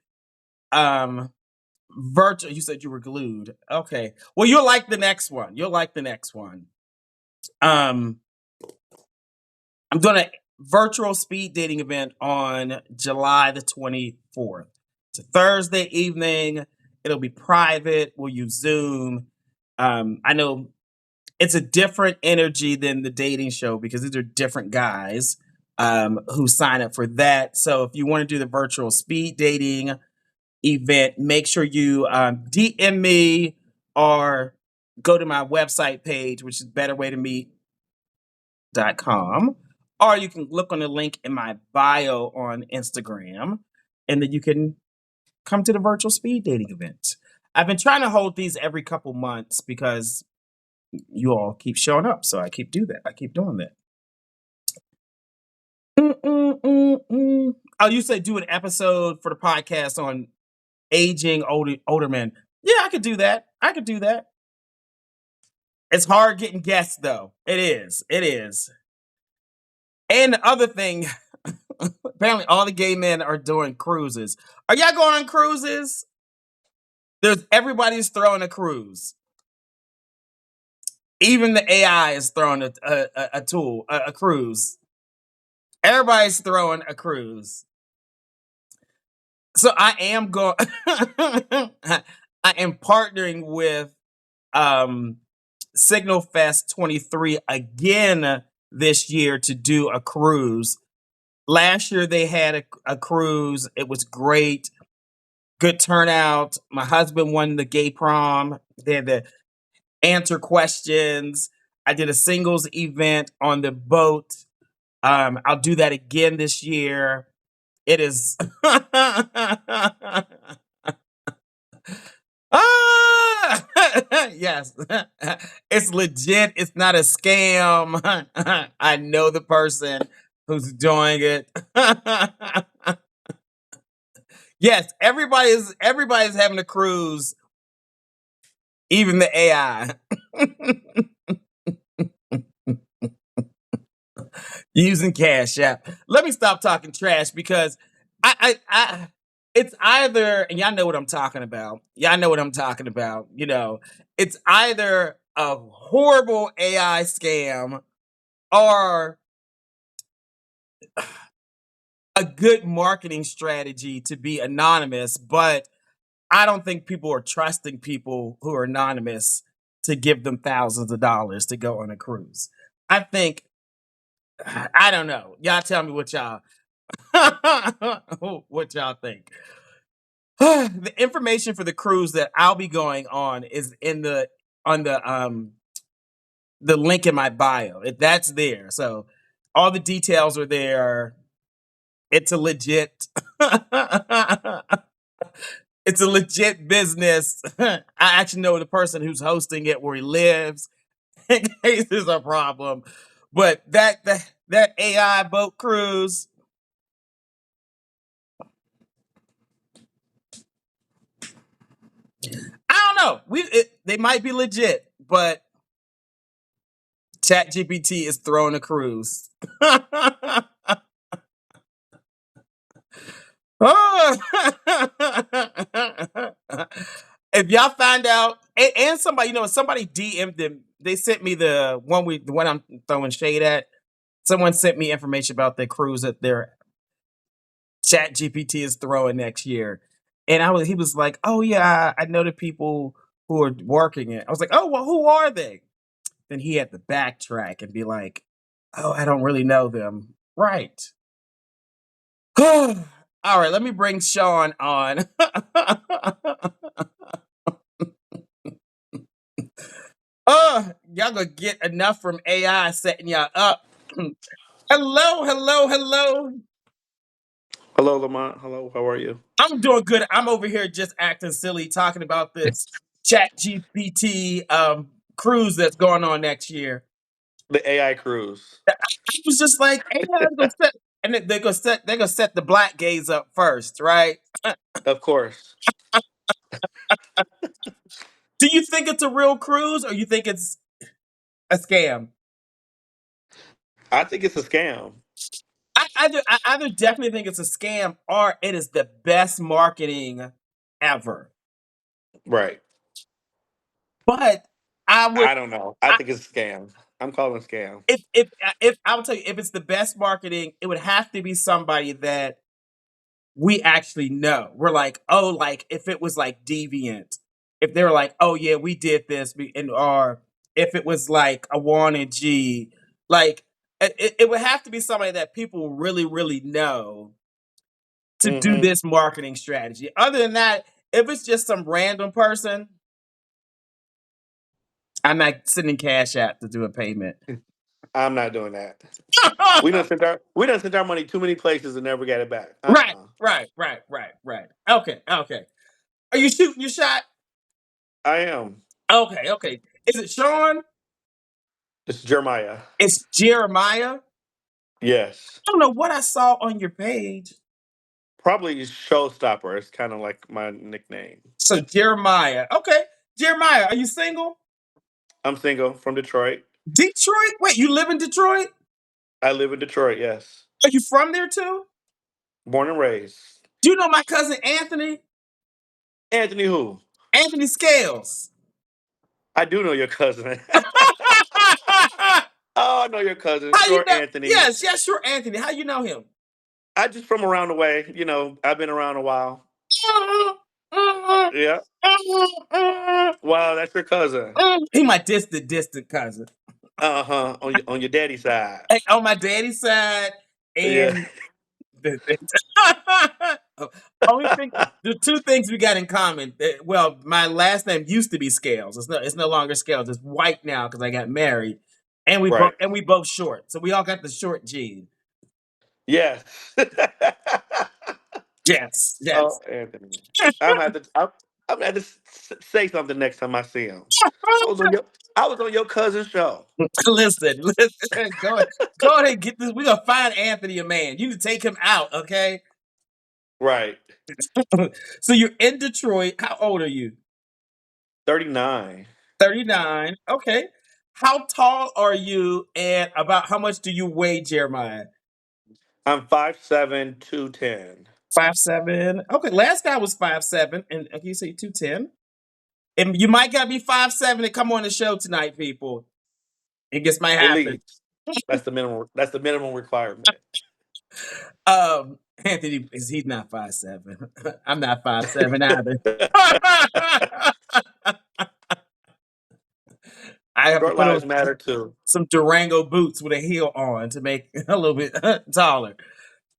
virtual. You said you were glued. Okay. Well, you'll like the next one. You'll like the next one. I'm doing a virtual speed dating event on July the 24th. It's a Thursday evening. It'll be private. We'll use Zoom. I know it's a different energy than the dating show because these are different guys who sign up for that. So if you want to do the virtual speed dating event, make sure you DM me or go to my website page, which is betterwaytomeet.com, or you can look on the link in my bio on Instagram, and then you can come to the virtual speed dating event. I've been trying to hold these every couple months because you all keep showing up, so I keep doing that. Oh, you say do an episode for the podcast on aging older men. Yeah, I could do that. It's hard getting guests though. It is. And the other thing, apparently all the gay men are doing cruises. Are y'all going on cruises? Everybody's throwing a cruise. Even the AI is throwing a cruise. Everybody's throwing a cruise. So I am going. I am partnering with Signal Fest 23 again this year to do a cruise. Last year they had a cruise. It was great. Good turnout. My husband won the gay prom. They had to answer questions. I did a singles event on the boat. I'll do that again this year. It is yes. It's legit. It's not a scam. I know the person who's doing it. Yes, everybody's having a cruise, even the AI. Using Cash App. Let me stop talking trash because it's either, and y'all know what I'm talking about. You know, it's either a horrible AI scam or a good marketing strategy to be anonymous, but I don't think people are trusting people who are anonymous to give them thousands of dollars to go on a cruise. I think, I don't know. Y'all tell me what y'all think. The information for the cruise that I'll be going on is on the link in my bio. That's there. So all the details are there. It's a legit it's a legit business. I actually know the person who's hosting it, where he lives, in case there's a problem. But that AI boat cruise, I don't know. They might be legit, but ChatGPT is throwing a cruise. If y'all find out, and somebody, somebody DM'd them. They sent me the one I'm throwing shade at. Someone sent me information about the cruise that their Chat GPT is throwing next year. And he was like, "Oh yeah, I know the people who are working it." I was like, "Oh, well, who are they?" Then he had to backtrack and be like, "Oh, I don't really know them." Right. All right, let me bring Sean on. Y'all gonna get enough from AI setting y'all up. Hello. Hello, Lamont. Hello, how are you? I'm doing good. I'm over here just acting silly, talking about this Chat GPT cruise that's going on next year. The AI cruise. I was just like, AI is gonna set. and they're gonna set the black gays up first, right? Of course. Do you think it's a real cruise, or you think it's a scam? I think it's a scam. I either definitely think it's a scam, or it is the best marketing ever. Right. But I would, I don't know. I think it's a scam. I'm calling it a scam. if I would tell you, if it's the best marketing, it would have to be somebody that we actually know. We're like, oh, like if it was like Deviant, if they were like, oh yeah, we did this, and or if it was like a Juan and G, like it would have to be somebody that people really, really know to do Hmm. this marketing strategy. Other than that, if it's just some random person, I'm not sending cash out to do a payment. I'm not doing that. We done sent our money too many places and never got it back. Right, right. Okay, okay. Are you shooting your shot? I am. Okay, okay. Is it Sean? It's Jeremiah. It's Jeremiah. Yes. I don't know what I saw on your page. Probably Showstopper. It's kind of like my nickname. So Jeremiah. Okay. Jeremiah, are you single? I'm single from Detroit. Detroit? Wait, you live in Detroit? I live in Detroit, yes. Are you from there too? Born and raised. Do you know my cousin Anthony? Anthony who? Anthony Scales. I do know your cousin. Oh, I know your cousin. How you Sure, know? Anthony. Yes, yes, sure, Anthony. How you know him? I just from around the way. I've been around a while. Yeah. Wow, that's your cousin. He my distant cousin. Uh-huh. On your daddy's side. Like, on my daddy's side, Yeah. and only thing, the two things we got in common. Well, my last name used to be Scales. It's no longer Scales. It's White now because I got married, and Right. we both short. So we all got the short gene. Yes. Yes, Oh, yes. Anthony. I'm gonna have to say something next time I see him. I was on your cousin's show. Listen. Go ahead and get this. We're gonna find Anthony a man. You need to take him out, okay? Right. So you're in Detroit. How old are you? 39. 39. Okay. How tall are you, and about how much do you weigh, Jeremiah? I'm 5'7", 210. 5'7". Okay, last guy was 5'7", and okay, you say 210. And you might gotta be 5'7" to come on the show tonight, people. It just might At happen. least. That's the minimum requirement. Anthony he's not 5'7". I'm not 5'7" either. I have to Short put on lives matter too. some Durango boots with a heel on to make a little bit taller.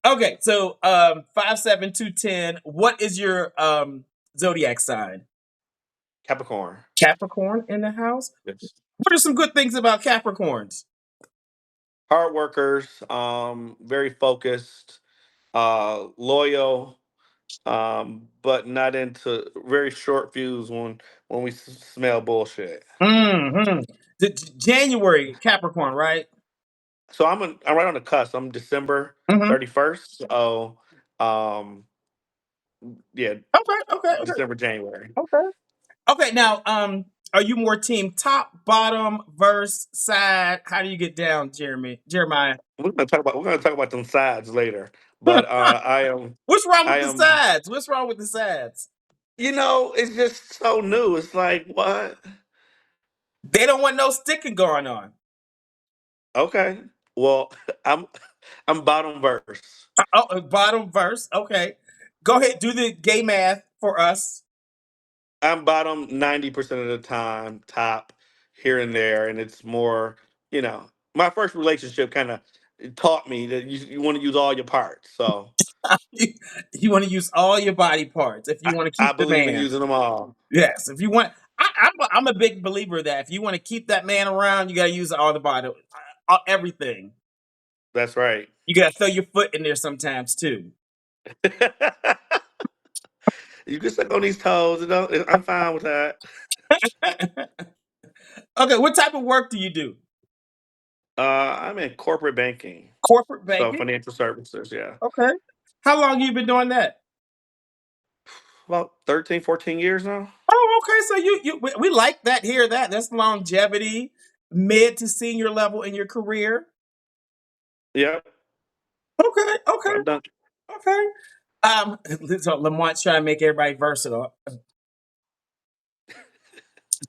Okay, so 5'7", 210. What is your zodiac sign? Capricorn. Capricorn in the house. Yes. What are some good things about Capricorns? Hard workers, very focused, loyal, but not into very short fuse when we smell bullshit. Hmm. January Capricorn, right? So I'm right on the cusp. I'm December Hmm. 31st. So um yeah, Okay. December, January. Okay. Okay. Now, are you more team top, bottom, verse, side? How do you get down, Jeremiah? We're gonna talk about them sides later. But What's wrong I with the am sides? What's wrong with the sides? it's just so new. It's like what? They don't want no sticking going on. Okay. Well, I'm I'm bottom verse. Oh, bottom verse. Okay. Go ahead, do the gay math for us. I'm bottom 90% of the time, top here and there, and it's more, my first relationship kind of taught me that you want to use all your parts. So you, you want to use all your body parts if you I, want to I keep the believe in man. using them all. Yes, if you want. I'm a big believer that if you want to keep that man around, you got to use all the body, everything. That's right. You got to throw your foot in there sometimes too. You can suck on these toes. I'm fine with that. Okay, what type of work do you do? I'm in corporate banking, Corporate so banking. financial services. Yeah, Okay. How long you been doing that? about 13, 14 years now. Oh, okay. So we like that. Hear that? That's longevity, mid to senior level in your career. Yep, Okay. Okay. I've done. Okay. So Lamont's trying to make everybody versatile.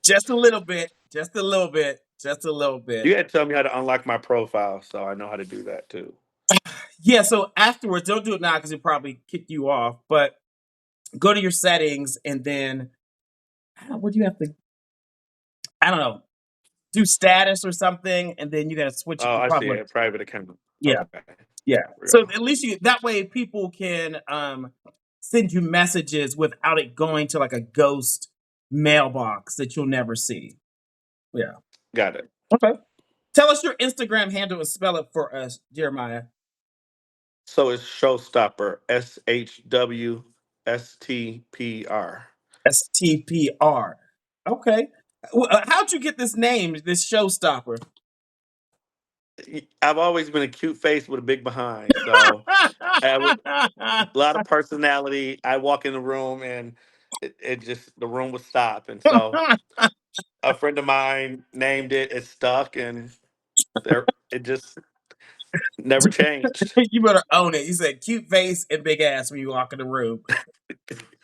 Just a little bit. Just a little bit. Just a little bit. You had to tell me how to unlock my profile, so I know how to do that too. Yeah. So afterwards, don't do it now because it probably kick you off. But go to your settings and then what do you have to? I don't know. Do status or something, and then you got to switch it Oh, to I see public. it. Private account. Yeah. Okay, there Yeah. we So go. at least you that way people can send you messages without it going to like a ghost mailbox that you'll never see. Yeah. Got it. Okay. Tell us your Instagram handle and spell it for us, Jeremiah. So it's Showstopper. SHWSTPR. STPR. Okay. How'd you get this name, this showstopper? I've always been a cute face with a big behind, so I have a lot of personality. I walk in the room and it just the room would stop, and so a friend of mine named it. It stuck, and there it just never changed. You better own it. You said cute face and big ass when you walk in the room.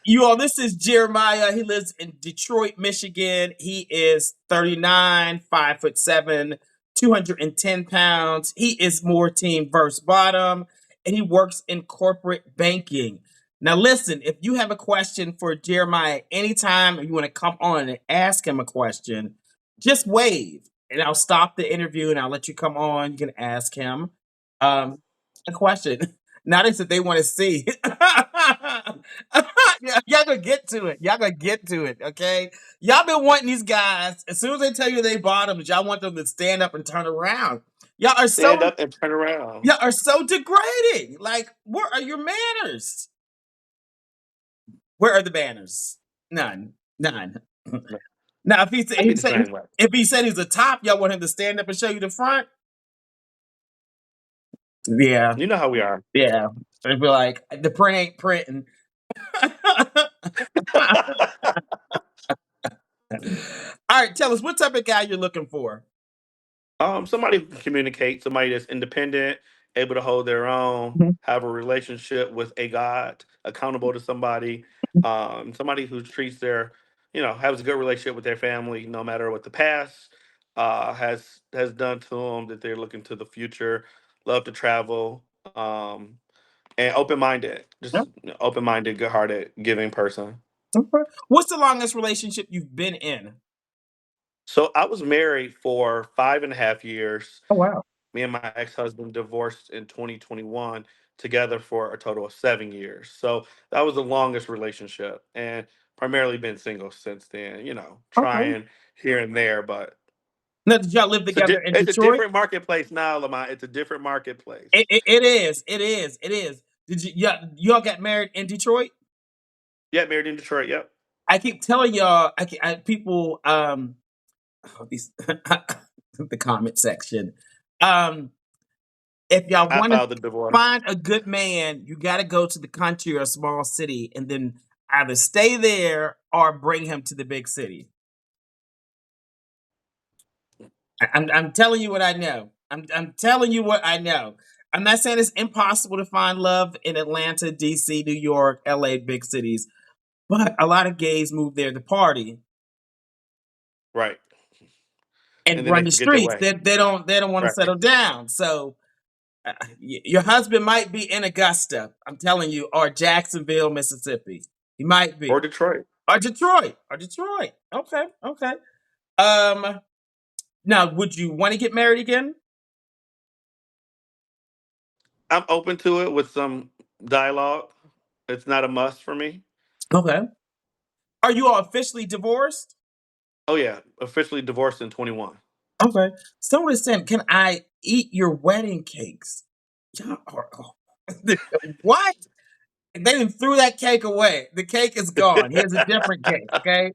You all, this is Jeremiah. He lives in Detroit, Michigan. He is 39, 5'7", 210 pounds. He is more team versus bottom, and he works in corporate banking. Now, listen, if you have a question for Jeremiah anytime, or you want to come on and ask him a question, just wave, and I'll stop the interview and I'll let you come on. You can ask him a question. Not as if they want to see. Y'all gonna get to it. Y'all gonna get to it. Okay. Y'all been wanting these guys. As soon as they tell you they bottoms, y'all want them to stand up and turn around. Y'all are Stand so up and turn around. y'all are so degrading. Like, where are your manners? Where are the banners? None. None. Now, if I'd be the same way. he said he's the top, y'all want him to stand up and show you the front? Yeah. You know how we are. Yeah. It'd be like the print ain't printing. All right, tell us what type of guy you're looking for. Somebody who can communicate, somebody that's independent, able to hold their own, Mhm. have a relationship with a God, accountable to somebody, somebody who treats their, has a good relationship with their family, no matter what the past has done to them. That they're looking to the future, love to travel, and open minded, Yeah, just open minded, good hearted, giving person. okay. What's the longest relationship you've been in? So I was married for 5.5 years. Oh wow. Me and my ex-husband divorced in 2021, together for a total of 7 years. So that was the longest relationship, and primarily been single since then. Okay. Trying here and there, but Now, did y'all live together in it's a Detroit? different marketplace now, Lamont. It's a different marketplace. It is. It is. It is. Did y'all got married in Detroit? Yeah, married in Detroit. Yep. I keep telling y'all, people, these the comment section. Um, if y'all I want to filed the divorce. find a good man, you got to go to the country or a small city, and then either stay there or bring him to the big city. I'm telling you what I know. I'm telling you what I know. I'm not saying it's impossible to find love in Atlanta, DC, New York, LA, big cities, but a lot of gays move there to party Right, and and then they run the forget their streets. way. They don't want to Right, settle down. So your husband might be in Augusta, I'm telling you, or Jacksonville, Mississippi. He might or be. Detroit. Or Detroit. Or Detroit. Okay, okay. Um Now would you want to get married again? I'm open to it with some dialogue. It's not a must for me. Okay. Are you all officially divorced? Oh yeah, officially divorced in 21. Okay. Someone is saying, "Can I eat your wedding cakes?" Y'all are what? They didn't threw that cake away. The cake is gone. Here's a different cake. Okay,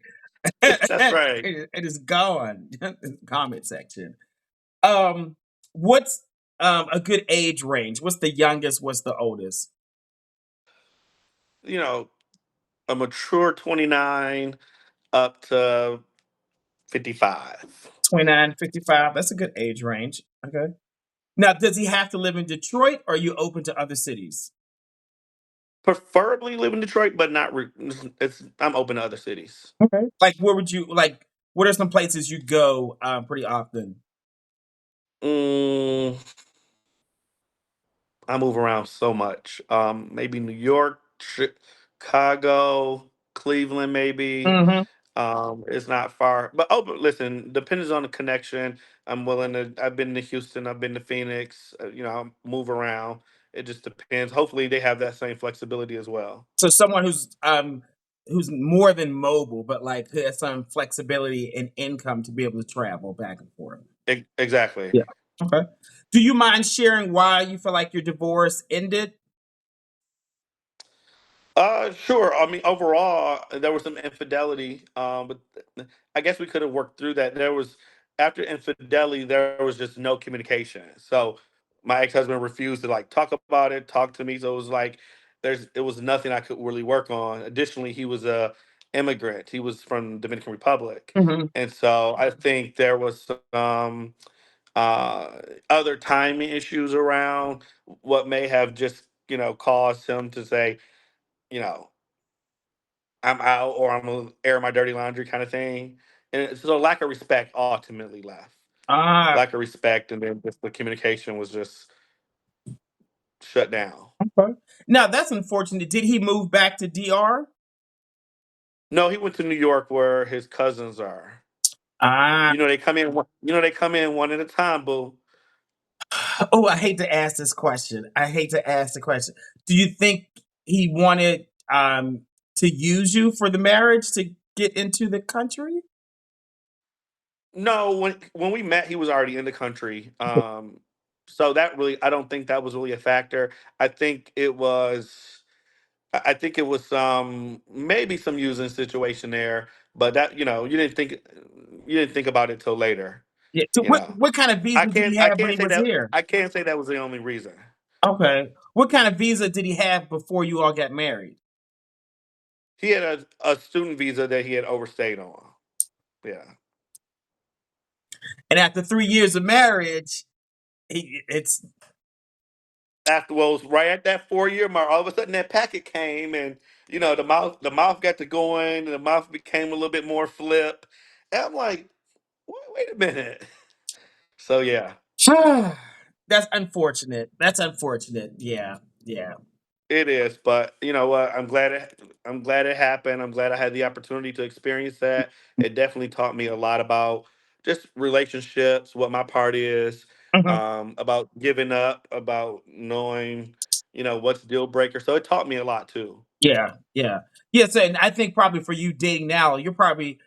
That's right. it is gone. Comment section. Um. What's a good age range? What's the youngest? What's the oldest? You know, a mature 29 up to 55. 29, 55. That's a good age range. Okay. Now, does he have to live in Detroit or are you open to other cities? Preferably live in Detroit, but not. It's I'm open to other cities. Okay. Like, where would you like? What are some places you go pretty often? Mm, I move around so much. Maybe New York, Chicago, Cleveland, maybe. Hmm. It's not far, but listen, depends on the connection. I'm willing to. I've been to Houston. I've been to Phoenix. I move around. It just depends. Hopefully, they have that same flexibility as well. So someone who's more than mobile, but like who has some flexibility and income to be able to travel back and forth. Exactly. Yeah. Okay. Do you mind sharing why you feel like your divorce ended? Sure. I mean, overall, there was some infidelity. But I guess we could have worked through that. There was After infidelity, there was just no communication. So my ex husband refused to like talk about it, talk to me. So it was like it was nothing I could really work on. Additionally, he was a immigrant. He was from Dominican Republic, Hmm. and so I think there was some uh, other timing issues around what may have just caused him to say you know I'm out or I'm gonna air my dirty laundry kind of thing. And so lack of respect ultimately left. Ah, Lack of respect, and then just the communication was just shut down. okay. Now that's unfortunate. Did he move back to DR? No, he went to New York where his cousins are. Ah, They come in. They come in one at a time, boo. oh, I hate to ask this question. I hate to ask the question. Do you think he wanted to use you for the marriage to get into the country? No, when we met, he was already in the country. So that really, I don't think that was really a factor. I think it was. I think it was maybe some using situation there, but that you didn't think about it till later. Yeah. So You know, what kind of visa did he I have when can't he say was that here? I can't say that was the only reason. Okay. What kind of visa did he have before you all got married? He had a student visa that he had overstayed on. Yeah. And after 3 years of marriage, it's After well, it was right at that 4 year mark, all of a sudden that packet came, and the mouth got to going, and the mouth became a little bit more flip, and I'm like, wait a minute. So yeah. that's unfortunate. That's unfortunate. Yeah. Yeah. It is, but you know what? I'm glad it happened. I'm glad I had the opportunity to experience that. It definitely taught me a lot about just relationships, what my part is, Mhm. about giving up, about knowing, what's deal breaker. So it taught me a lot too. Yeah. Yeah. Yeah. So, and I think probably for you dating now, you're probably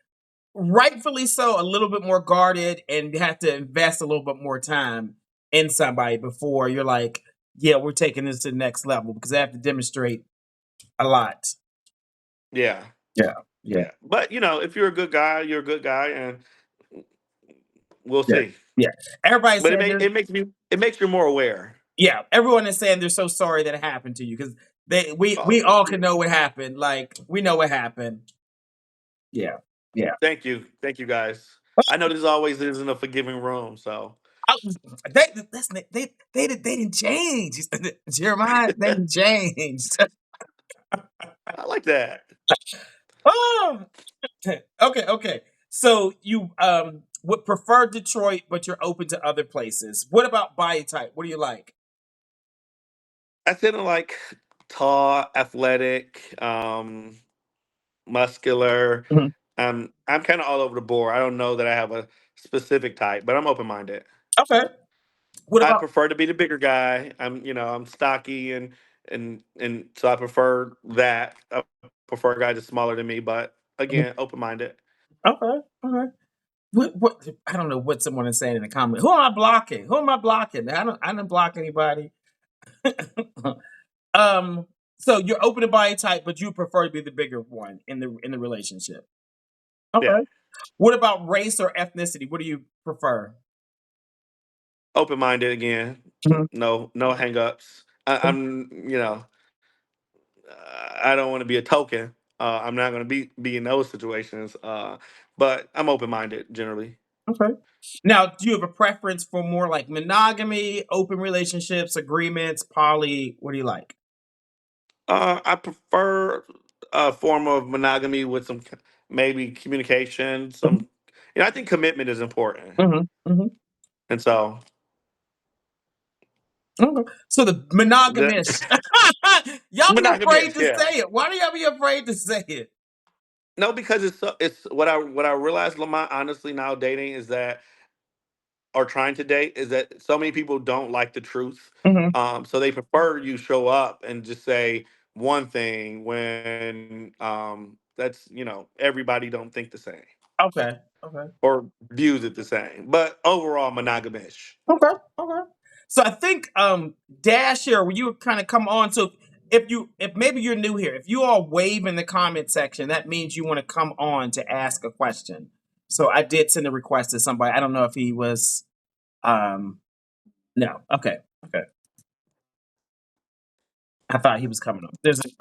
rightfully so a little bit more guarded and have to invest a little bit more time in somebody before you're like, yeah, we're taking this to the next level because I have to demonstrate a lot. Yeah, Yeah. Yeah. yeah. But if you're a good guy, you're a good guy, and we'll Yeah. see. Yeah. Everybody's But saying they're it makes you more aware. yeah, everyone is saying they're so sorry that it happened to you because we Oh, all thank can you. know what happened. Like we know what happened. Yeah, yeah. Thank you, guys. I know this always isn't a forgiving room, so. Oh, they didn't change. Jeremiah, they didn't change. I like that. Oh, okay, okay. So you would prefer Detroit, but you're open to other places. What about body type? What do you like? I tend to like tall, athletic, muscular. Mhm. I'm kind of all over the board. I don't know that I have a specific type, but I'm open minded. Okay. What I about prefer to be the bigger guy. I'm stocky and so I prefer that. I prefer a guy that's smaller than me, but again, open minded. okay? Okay. What I don't know what someone is saying in the comment. Who am I blocking? Who am I blocking? I don't block anybody. um so you're open to body type, but you prefer to be the bigger one in the relationship. Yeah. Okay. What about race or ethnicity? What do you prefer? open minded again. Mhm. No hangups. I'm I don't want to be a token. I'm not going to be in those situations. But I'm open minded generally. Okay. Now, do you have a preference for more like monogamy, open relationships, agreements, poly? What do you like? I prefer a form of monogamy with some maybe communication. Mhm. I think commitment is important, Mhm. Mhm. and so Okay. So the the monogamish. Y'all be afraid monogamous, to yeah. say it. Why do y'all be afraid to say it? No, because it's what I realized, Lamont, honestly, now dating is that, or trying to date, is that so many people don't like the truth. Mhm. So they prefer you show up and just say one thing when that's everybody don't think the same Okay. Okay. or views it the same. But overall, monogamish. Okay. Okay. So I think Dash here, when you kind of come on, so if maybe you're new here, if you all wave in the comment section, that means you want to come on to ask a question. So I did send a request to somebody. I don't know if he was no. Okay. Okay. I thought he was coming on.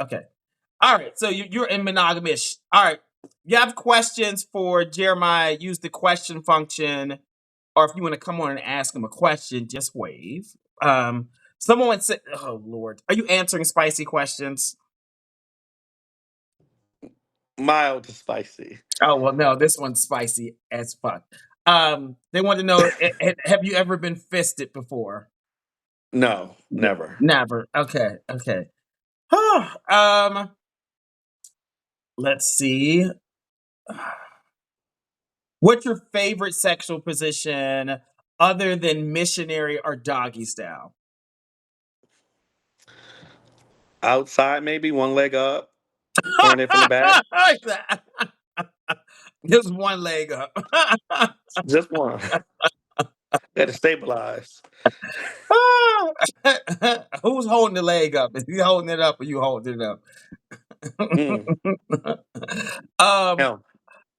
Okay. All right. So you're in monogamish. All right. You have questions for Jeremiah, use the question function. Or if you want to come on and ask him a question, just wave. Someone said, "Oh Lord, are you answering spicy questions?" Mild to spicy. Oh well, no, this one's spicy as fuck. They want to know, have you ever been fisted before? No, never. Never. Okay. Okay. Let's see. What's your favorite sexual position other than missionary or doggy style? Outside, maybe one leg up, pouring it from the back. Just one leg up. Just one. Got to stabilize. Who's holding the leg up? Is he holding it up or you holding it up? Mm, um, hell,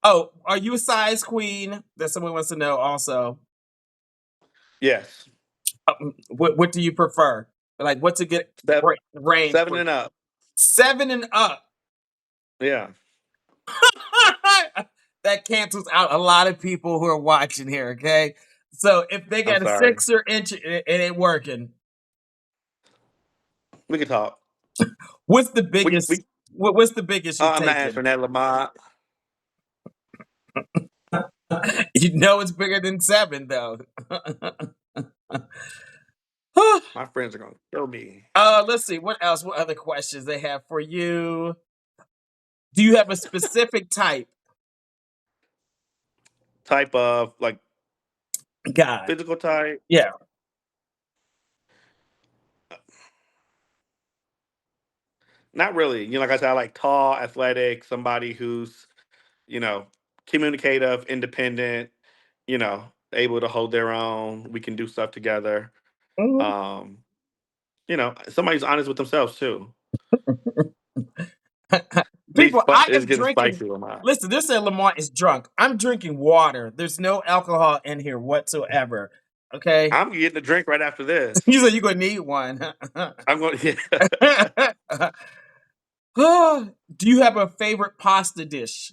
oh, are you a size queen? That someone wants to know also. yes. What do you prefer? Like, what's a good Seven, range seven for and up. 7 and up? Yeah. That cancels out a lot of people who are watching here. Okay, so if they I'm got a sorry. 6 or inch, it ain't working. We can talk. What's the We biggest? we. What's the biggest you've I'm not taken? answering that, Lamont. You know it's bigger than 7, though. My friends are gonna kill me. Let's see what else. What other questions they have for you? Do you have a specific type Type of like guy? physical type. Yeah. Not really. Like I said, I like tall, athletic, somebody who's you know communicative, independent. Able to hold their own. We can do stuff together. Mhm. Um, somebody's honest with themselves too. People, I It's am getting drinking. spicy, Lamont. Listen, this said Lamont is drunk. I'm drinking water. There's no alcohol in here whatsoever. Okay. I'm getting a drink right after this. You said you're gonna need one. I'm going. Yeah. Do you have a favorite pasta dish?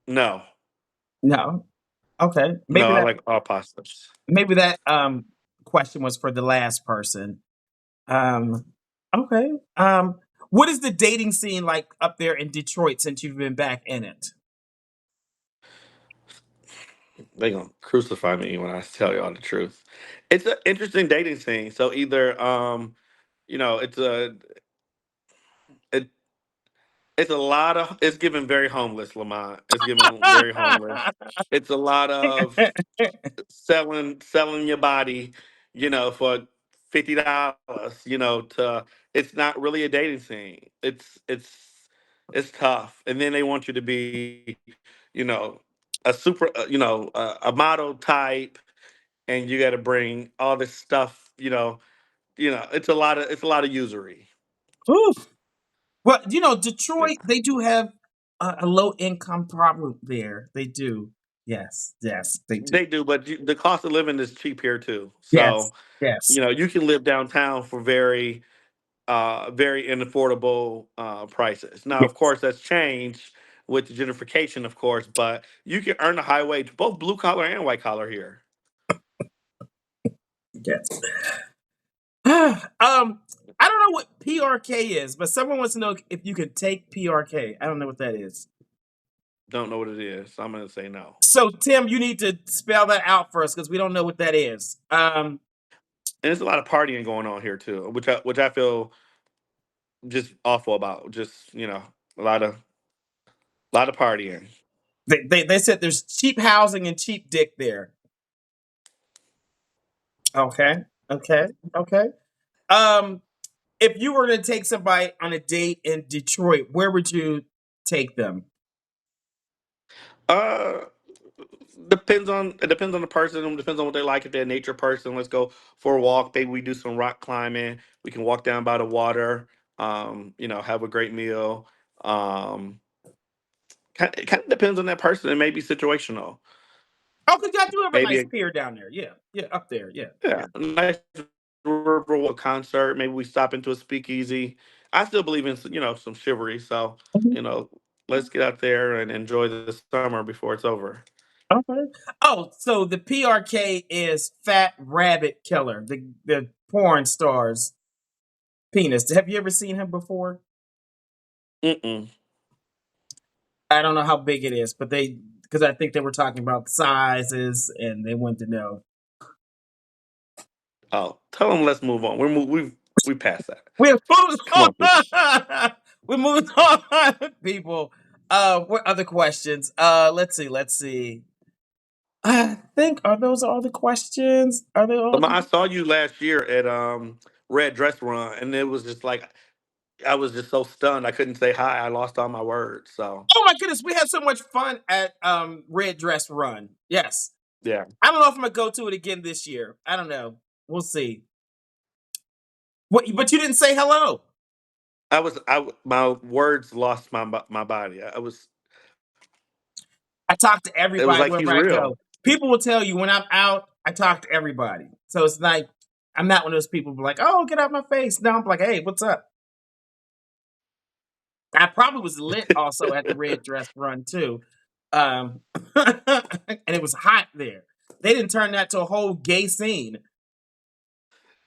No, No. Okay. no, I like all pastas. Maybe that question was for the last person. Um okay. What is the dating scene like up there in Detroit since you've been back in it? They gonna crucify me when I tell y'all the truth. It's an interesting dating scene. So either it's it, it's a lot of it's given very homeless, Lamont. It's given very homeless. It's a lot of selling your body, for $50. To it's not really a dating scene. It's tough, and then they want you to be, you know, a super, a model type, and you got to bring all this stuff. It's a lot of usury. Oof. Well, Detroit, they do have a low income problem there. They do. Yes, yes, they do. They do, but the cost of living is cheap here too. Yes, So yes, you can live downtown for very unaffordable prices. Now, of yes, course, that's changed with the gentrification, of course, but you can earn a high wage, both blue collar and white collar here. yes. I don't know what PRK is, but someone wants to know if you can take PRK. I don't know what that is. Don't know what it is. So I'm going to say no. So Tim, you need to spell that out for us because we don't know what that is. And there's a lot of partying going on here too, which I feel just awful about. Just a lot of partying. They said there's cheap housing and cheap dick there. Okay, okay, okay. Um, if you were to take somebody on a date in Detroit, where would you take them? Uh, depends on the person. Depends on what they like. If they're a nature person, let's go for a walk. Maybe we do some rock climbing. We can walk down by the water. Have a great meal. It kind of depends on that person. It may be situational. Oh, because y'all do have a nice Maybe pier down there. Yeah, yeah, up there. Yeah, yeah, yeah. a nice Riverwalk concert. Maybe we stop into a speakeasy. I still believe in some chivalry. So Mhm. you know, let's get out there and enjoy the summer before it's over. Okay. Oh, so the PRK is Fat Rabbit Killer, the porn star's penis. Have you ever seen him before? Mm-mm. I don't know how big it is, but because I think they were talking about sizes and they wanted to know. Oh, tell them let's move on. We passed that. We're moving Come on, people. on. We're moving on, people. What other questions? Let's see. Let's see. I think are those all the questions? Are they all? I saw you last year at Red Dress Run, and it was just like I was just so stunned I couldn't say hi. I lost all my words. So Oh my goodness, we had so much fun at Red Dress Run. Yes. yeah, I don't know if I'm gonna go to it again this year. I don't know. We'll see. What? But you didn't say hello. my words lost my body. I talk to It was everybody like he's wherever I real. go. People will tell you when I'm out, I talk to everybody. So it's like I'm not one of those people who are like, oh, get out my face. No, I'm like, hey, what's up? I probably was lit also at the Red Dress Run too. And it was hot there. They didn't turn that to a whole gay scene.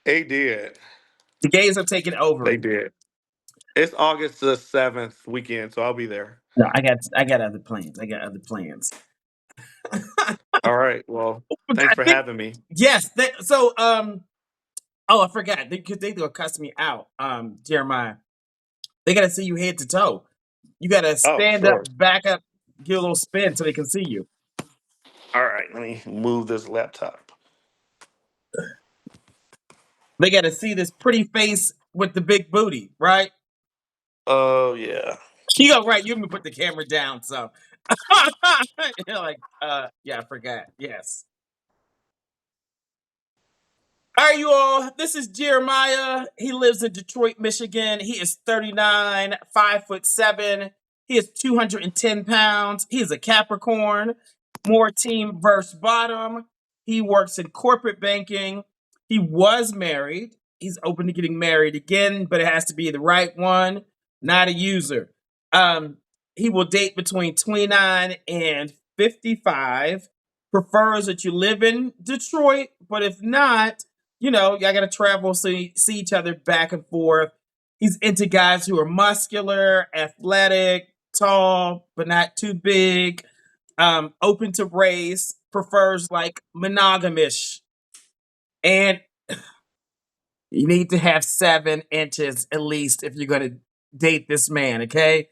They did. The gays have taken over. They did. It's August the 7th weekend, so I'll be there. No, I got other plans. I got other plans. All right. Well, thanks I for think having me. yes. So oh, I forgot because they gonna cuss me out. Jeremiah, they gotta see you head to toe. You gotta Oh, stand up, sure. back up, give a little spin so they can see you. All right. Let me move this laptop. They gotta see this pretty face with the big booty, right? Oh yeah. You go right. You can put the camera down. So you're like, yeah, I forgot. Yes. All right, you all. This is Jeremiah. He lives in Detroit, Michigan. He is 39, 5'7". He is 210 pounds. He is a Capricorn, more team versus bottom. He works in corporate banking. He was married. He's open to getting married again, but it has to be the right one, not a user. Um, he will date between 29 and 55. Prefers that you live in Detroit, but if not, y'all got to travel, see each other back and forth. He's into guys who are muscular, athletic, tall, but not too big. Open to race, prefers like monogamish, and you need to have 7 inches at least if you're gonna date this man, okay?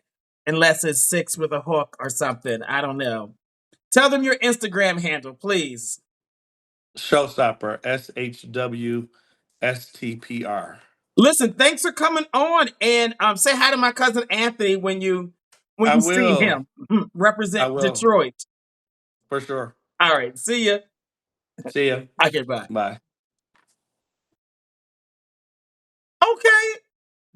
Unless it's 6 with a hook or something. I don't know. Tell them your Instagram handle, please. Showstopper. SHWSTPR. Listen, thanks for coming on and say hi to my cousin Anthony when I you see will. him. I Represent will. Detroit. For sure. All right, see ya. See ya. Okay, bye. Bye. Okay,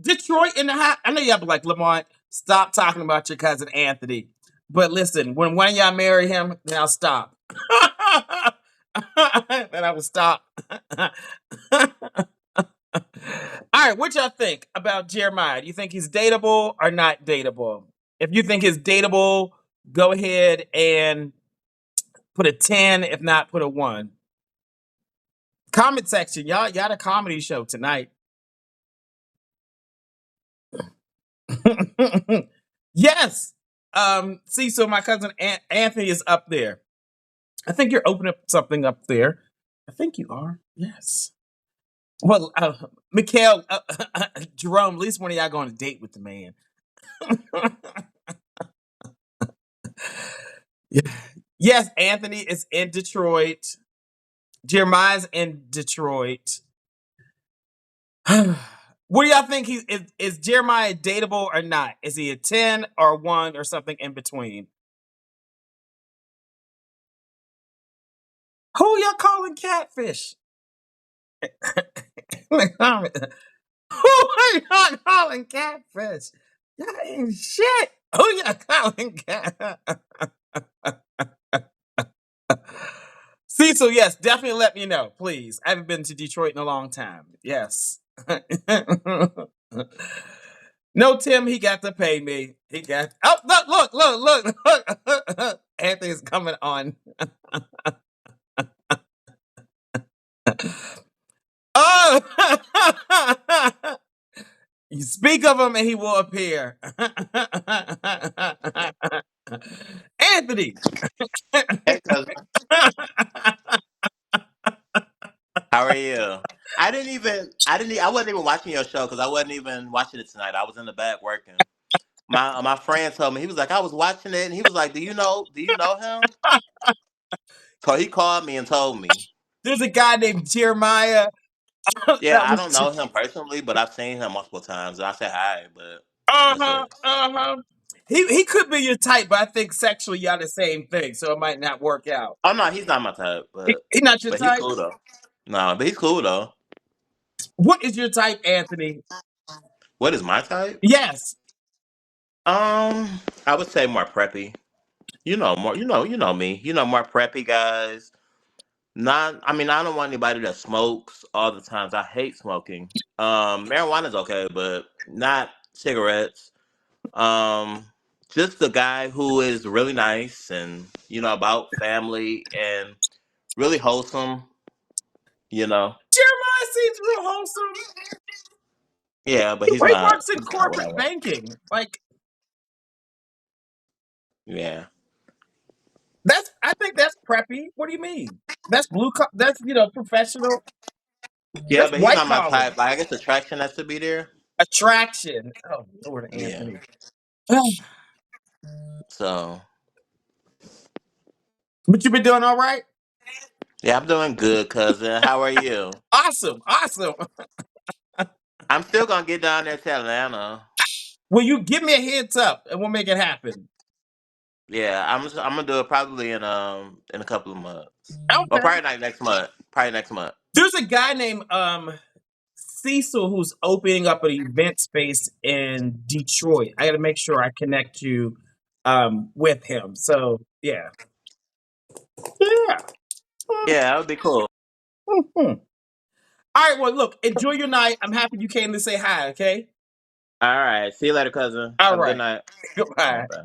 Detroit in the house. I know y'all be like, Lamont, stop talking about your cousin Anthony. But listen, when one of y'all marry him, then I'll stop. Then I will stop. All right, what y'all think about Jeremiah? Do you think he's dateable or not dateable? If you think he's dateable, go ahead and put a 10. If not, put a 1. Comment section. Y'all got a comedy show tonight. Yes. See, so my cousin Anthony is up there. I think you're opening up something up there. I think you are. Yes. Well, Mikhail, Jerome, at least one of y'all going on a date with the man. Yes, Anthony is in Detroit. Jeremiah's in Detroit. What do y'all think? Is Jeremiah dateable or not? Is he a 10 or 1 or something in between? Who y'all calling catfish? Who are y'all calling catfish? Y'all ain't shit. Who y'all calling cat? Cecil, yes, definitely let me know, please. I haven't been to Detroit in a long time. Yes. No, Tim, he got to pay me. He got. Oh, look. Anthony's coming on. Oh! You speak of him and he will appear. Anthony. Hey, cousin. How are you? I wasn't even watching your show because I wasn't even watching it tonight. I was in the back working. My friend told me, he was like, I was watching it, and he was like, do you know him? So he called me and told me. There's a guy named Jeremiah. Yeah, That I was don't know him personally, but I've seen him multiple times. And I said hi, but that's uh-huh, it. uh-huh. He could be your type, but I think sexually y'all the same thing, so it might not work out. Oh no, he's not my type, He not your but he's type? cool though. No, but he's cool though. What is your type, Anthony? What is my type? Yes. I would say more preppy. You know more. You know me. You know more preppy guys. Not, I mean, I don't want anybody that smokes all the times. I hate smoking. Marijuana's okay, but not cigarettes. Um, just a guy who is really nice and about family and really wholesome. You know, Jeremiah seems real wholesome. yeah, but He he's not. works in He's not what I corporate want. banking. Like Yeah, I think that's preppy. What do you mean? That's that's professional. yeah, That's but he's white not my collar. type. Like, I guess attraction has to be there. Attraction. Oh Lord, Yeah. Anthony. So But you've been doing all right? yeah, I'm doing good, cousin. How are you? Awesome, awesome. I'm still gonna get down there to Atlanta. Will you give me a heads up and we'll make it happen? Yeah, I'm gonna do it probably in a couple of months. Or Okay. probably like next month. Probably next month. There's a guy named Cecil who's opening up an event space in Detroit. I got to make sure I connect you with him. So yeah, yeah. Yeah, that would be cool. Mhm. All right. Well, look, enjoy your night. I'm happy you came to say hi. Okay. All right. See you later, cousin. All Have a good right. night. All Goodbye. right, bye.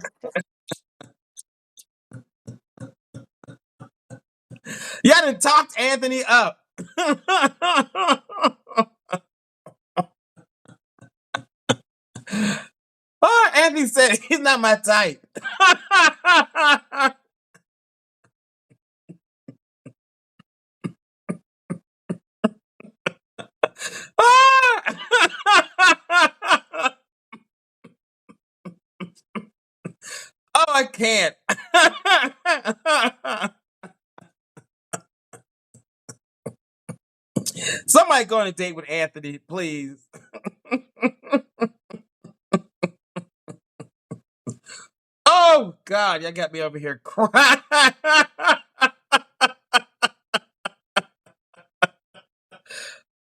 Y'all done talked Anthony up. Oh, Anthony said he's not my type. Oh, I can't. Somebody go on a date with Anthony, please. Oh God, y'all got me over here crying.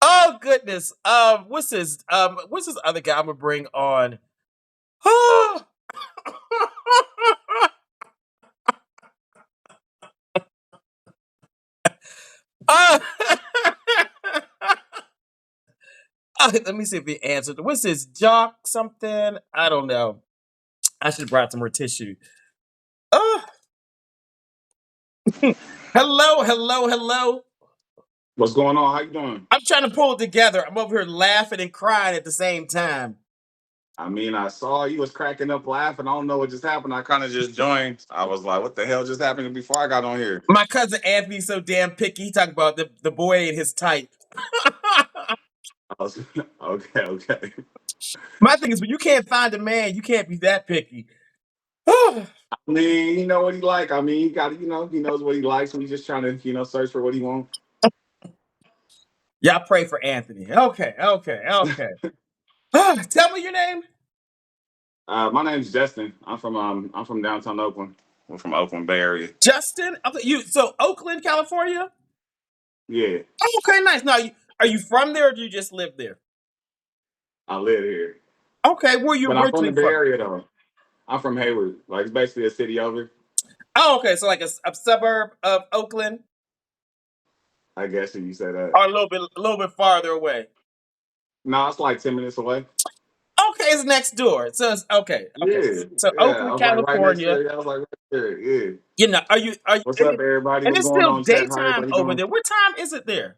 Oh goodness. What's this other guy I'm gonna bring on? Let me see if he answered. What's this? Jock something? I don't know. I should have brought some more tissue. Uh, hello, hello, hello. What's going on? How you doing? I'm trying to pull it together. I'm over here laughing and crying at the same time. I mean, I saw you was cracking up laughing. I don't know what just happened. I kind of just joined. I was like, what the hell just happened before I got on here? My cousin Anthony's so damn picky. He talking about the boy and his type. I was, okay, okay. My thing is, when you can't find a man, you can't be that picky. I mean, you know what he like. I mean, he got, he knows what he likes. So he's just trying to, search for what he wants. Y'all pray for Anthony. Okay, okay, okay. Tell me your name. My name's Justin. I'm from downtown Oakland. We're from Oakland, Bay Area. Justin. Okay, so Oakland, California. Yeah, Oh, okay, nice. Now, are you from there or do you just live there? I live here, Okay, where you but I'm from the originally Bay from? Area though. I'm from Hayward. Like it's basically a city over. Oh, okay, so like a suburb of Oakland, I guess if you say that. or a little bit farther away. No, it's like 10 minutes away. Okay, it's next door. So it's okay. Okay, Yeah, so yeah. I Oakland, was like right next California. to it. I was like right there. Yeah. You know, are you? What's And, up, everybody? and What's it's going still on, chat? How daytime everybody over doing? there. What time is it there?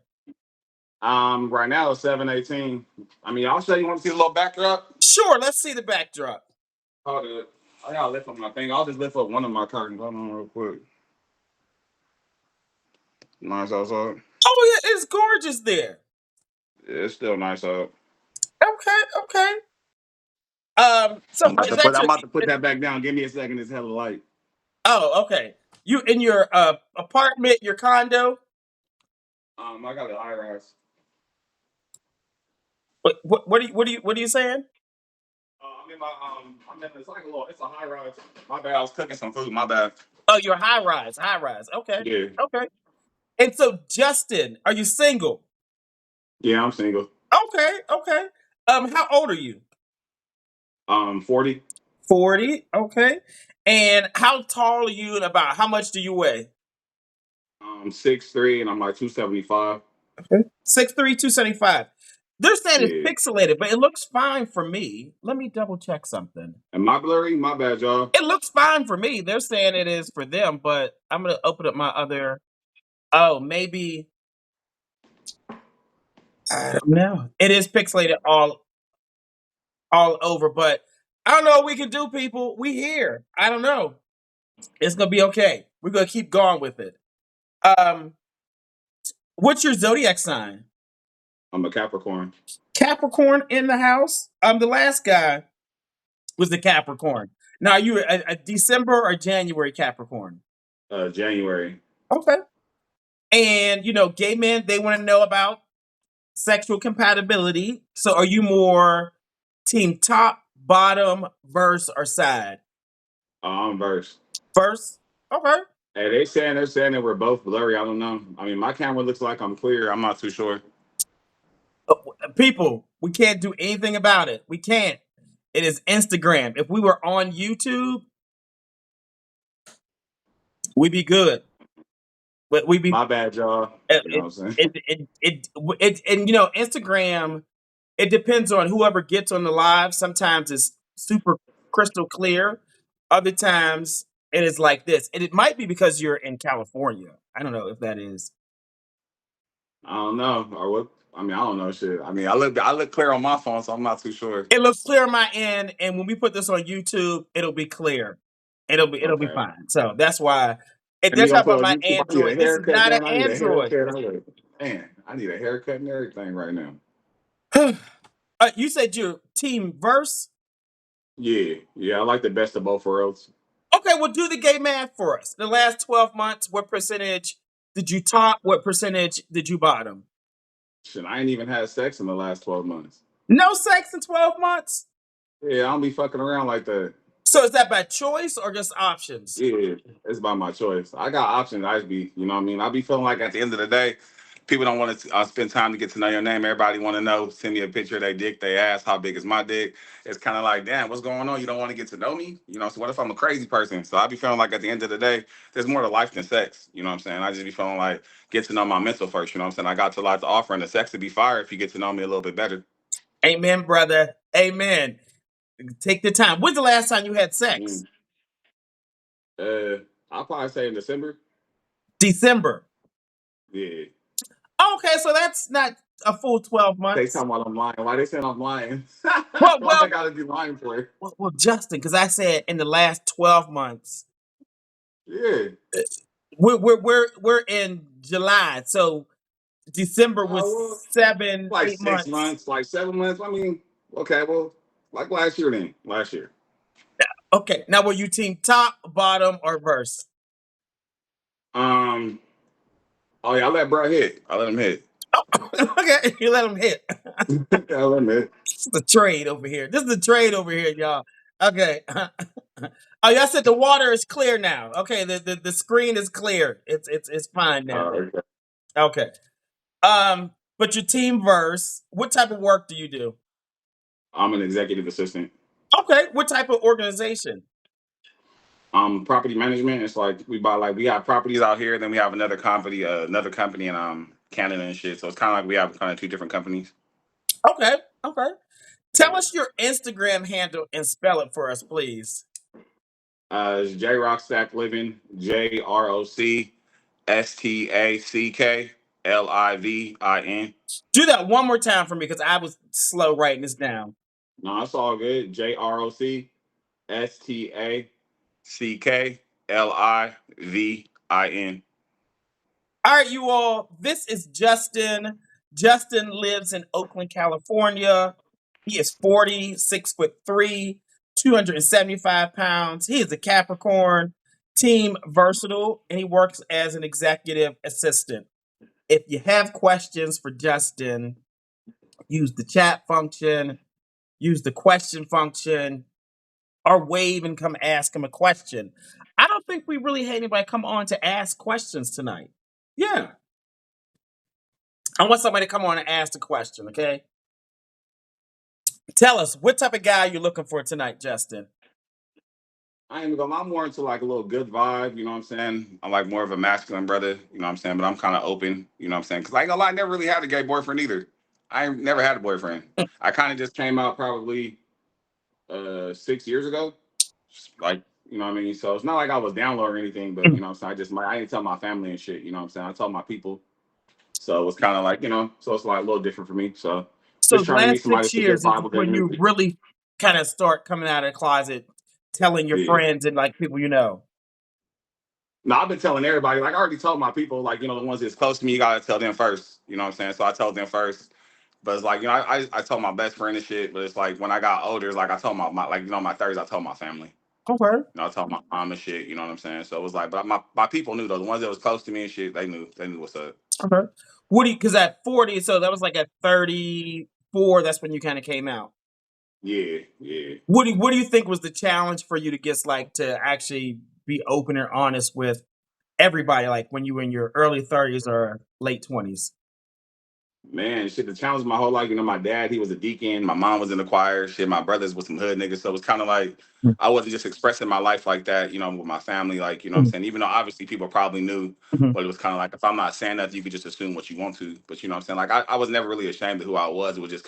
Right now it's 7:18. I mean, I'll show you. Want to see the little backdrop? Sure. Let's see the backdrop. Hold it. I gotta lift up my thing. I'll just lift up one of my curtains. Hold on, real quick. Nice outside. Oh, yeah, it's gorgeous there. Yeah, it's still nice out. Okay, okay. So I'm about is to that put. I'm your? about to put that back down. Give me a second. It's hella light. Oh, okay. You in your apartment, your condo? I got a high rise. What are you saying? I'm in my. I'm in. It's like a little. It's a high rise. My bad. I was cooking some food. My bad. Oh, you're high rise, high rise. Okay, Yeah. okay. And so, Justin, are you single? Yeah, I'm single. Okay, okay. How old are you? 40. 40. Okay. And how tall are you? And about how much do you weigh? 6'3", and I'm like 275. Okay. 6'3", 275. They're saying it's Yeah. pixelated, but it looks fine for me. Let me double check something. Am I blurry? My bad, y'all. It looks fine for me. They're saying it is for them, but I'm gonna open up my other. Oh, maybe I don't know. It is pixelated all over, but I don't know what we can do, people. We here. I don't know. It's gonna be okay. We're gonna keep going with it. Um, what's your zodiac sign? I'm a Capricorn. Capricorn in the house. The last guy was the Capricorn. Now, are you a December or January Capricorn? January. Okay. And gay men, they want to know about sexual compatibility. So, are you more team top, bottom, verse, or side? I'm verse. Verse. Okay. Hey, they're saying that we're both blurry. I don't know. I mean, my camera looks like I'm clear. I'm not too sure. People, we can't do anything about it. We can't. It is Instagram. If we were on YouTube, we'd be good. But we'd be My bad, y'all. it You know it what I'm saying? it, it, it, and Instagram. It depends on whoever gets on the live. Sometimes it's super crystal clear. Other times it is like this, and it might be because you're in California. I don't know if that is. I don't know. Or what? I mean, I don't know shit. I mean, I look clear on my phone, so I'm not too sure. It looks clear on my end, and when we put this on YouTube, it'll be clear. It'll be Okay. fine. So that's why. And And you they're gonna talking put about on my YouTube? I need a Android. This is haircut, not an man. I need a Android. haircut. Man, I need a haircut and everything right now. You said you're team verse. Yeah, yeah. I like the best of both worlds. Okay, well, do the gay math for us. The last 12 months, what percentage did you top? What percentage did you bottom? Shit, I ain't even had sex in the last 12 months. No sex in 12 months? Yeah, I don't be fucking around like that. So is that by choice or just options? Yeah, it's by my choice. I got options. I just be, you know what I mean? I be feeling like at the end of the day, people don't want to spend time to get to know your name. Everybody want to know, send me a picture of their dick, they ask, how big is my dick? It's kind of like, damn, what's going on? You don't want to get to know me? You know, so what if I'm a crazy person? So I be feeling like at the end of the day, there's more to life than sex. You know what I'm saying? I just be feeling like, get to know my mental first. You know what I'm saying? I got a lot to offer, and the sex to be fire if you get to know me a little bit better. Amen, brother. Amen. Take the time. When's the last time you had sex? Mm. I'll probably say in December. December. Yeah. Okay, so that's not a full 12 They months. talking about I'm lying. Why they saying I'm lying? Well, Why I well, gotta be lying for? well, Justin, because I said in the last 12 months. Yeah. We're in July, so December was Well, 7, like 8 months. 6 months, like 7 months. I mean, okay, well, like last year then. Last year. Okay, now were you team top, bottom, or verse? Um. Oh yeah, I let bro hit. I let him hit. Okay, you let them hit. I let him hit. This is the trade over here. This is the trade over here, y'all. Okay. Oh, y'all said the water is clear now. Okay, the screen is clear. It's fine now. Okay. Okay. But your team verse, what type of work do you do? I'm an executive assistant. Okay, what type of organization? Property management. It's like we have properties out here, then we have another company in Canada and shit. So it's kind of like we have kind of two different companies. Okay, okay. Tell us your Instagram handle and spell it for us, please. It's J Rock Stack Living, JROCSTACKLIVIN. Do that one more time for me because I was slow writing this down. No, it's all good. JROCSTACKLIVIN. All right, you all. This is Justin. Justin lives in Oakland, California. He is 40, 6'3", 275 pounds. He is a Capricorn, team versatile, and he works as an executive assistant. If you have questions for Justin, use the chat function, use the question function, or wave and come ask him a question. I don't think we really had anybody come on to ask questions tonight. Yeah. I want somebody to come on and ask the question, okay? Tell us, what type of guy you're looking for tonight, Justin? I ain't gonna. I'm more into like a little good vibe. You know what I'm saying? I'm like more of a masculine brother. You know what I'm saying? But I'm kind of open. You know what I'm saying? Because I ain't gonna lie, I never really had a gay boyfriend either. I ain't never had a boyfriend. I kind of just came out probably 6 years ago. Like, you know what I mean? So it's not like I was down low or anything, but you know what I'm saying? I didn't tell my family and shit, you know what I'm saying? I told my people. So it was kind of like, so it's like a little different for me. So So just the trying to meet last somebody six that's a good years is Bible when you living. really kind of start coming out of the closet, telling your Yeah. friends and like people you know. No, I've been telling everybody, like I already told my people, like, the ones that's close to me, you gotta tell them first. You know what I'm saying? So I told them first. But it's like, I told my best friend and shit, but it's like when I got older, it's like I told my like, my 30s, I told my family. Okay. I told my mom and shit, you know what I'm saying? So it was like, but my people knew though. The ones that was close to me and shit, they knew what's up. Okay. What do you, because at 40, so that was like at 34, that's when you kind of came out. Yeah, yeah. What do you think was the challenge for you to get like to actually be open and honest with everybody, like when you were in your early 30s or late 20s? Man, shit, the challenge my whole life, my dad, he was a deacon. My mom was in the choir. Shit, my brothers was some hood niggas. So it was kind of like I wasn't just expressing my life like that, with my family, like, you know what I'm saying? Even though obviously people probably knew, Mhm. but it was kind of like if I'm not saying nothing, you could just assume what you want to. But you know what I'm saying? Like I was never really ashamed of who I was. It was just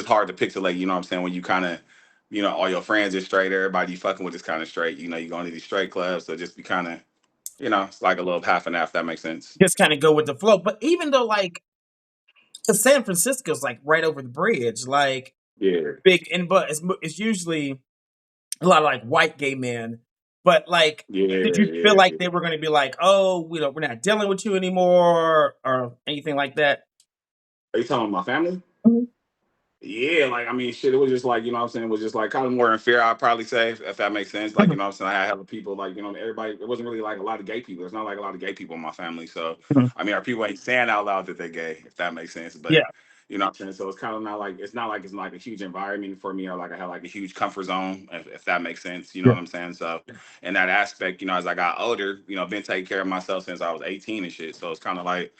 hard to pixelate, you know what I'm saying, when you kind of, all your friends are straight, everybody you fucking with is kind of straight, you going to these straight clubs. So just be kind of, it's like a little half and half, if that makes sense. Just kind of go with the flow. But even though like 'cause San Francisco's like right over the bridge, like Yeah. big, and but it's usually a lot of like white gay men. But like, Yeah, did you feel like yeah. they were going to be like, oh, we're not dealing with you anymore, or anything like that? Are you talking about my family? Mhm. Yeah, like I mean, shit. It was just like what I'm saying. It was just like kind of more in fear. I'd probably say, if that makes sense. Like Mhm. what I'm saying. I had hella people. Like everybody. It wasn't really like a lot of gay people. It's not like a lot of gay people in my family. So Mhm. I mean, our people ain't saying out loud that they're gay. If that makes sense. Yeah. But what I'm saying. So it's kind of not like it's like a huge environment for me, or like I have like a huge comfort zone. If that makes sense. You know Yeah. what I'm saying. So in that aspect, as I got older, been taking care of myself since I was 18 and shit. So it's kind of like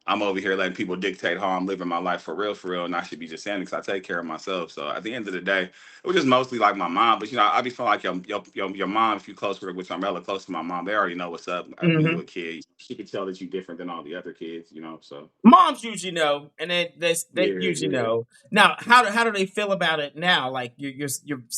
I'm over here letting people dictate how I'm living my life for real, and I should be just saying it because I take care of myself. So at the end of the day, it was just mostly like my mom. But I be feeling like your mom, if you close with her, which I'm hella close to my mom, they already know what's up. When you Hmm. a kid, she can tell that you're different than all the other kids. So Moms usually know, and they yeah, usually yeah. know. Now, how do they feel about it now? Like you're.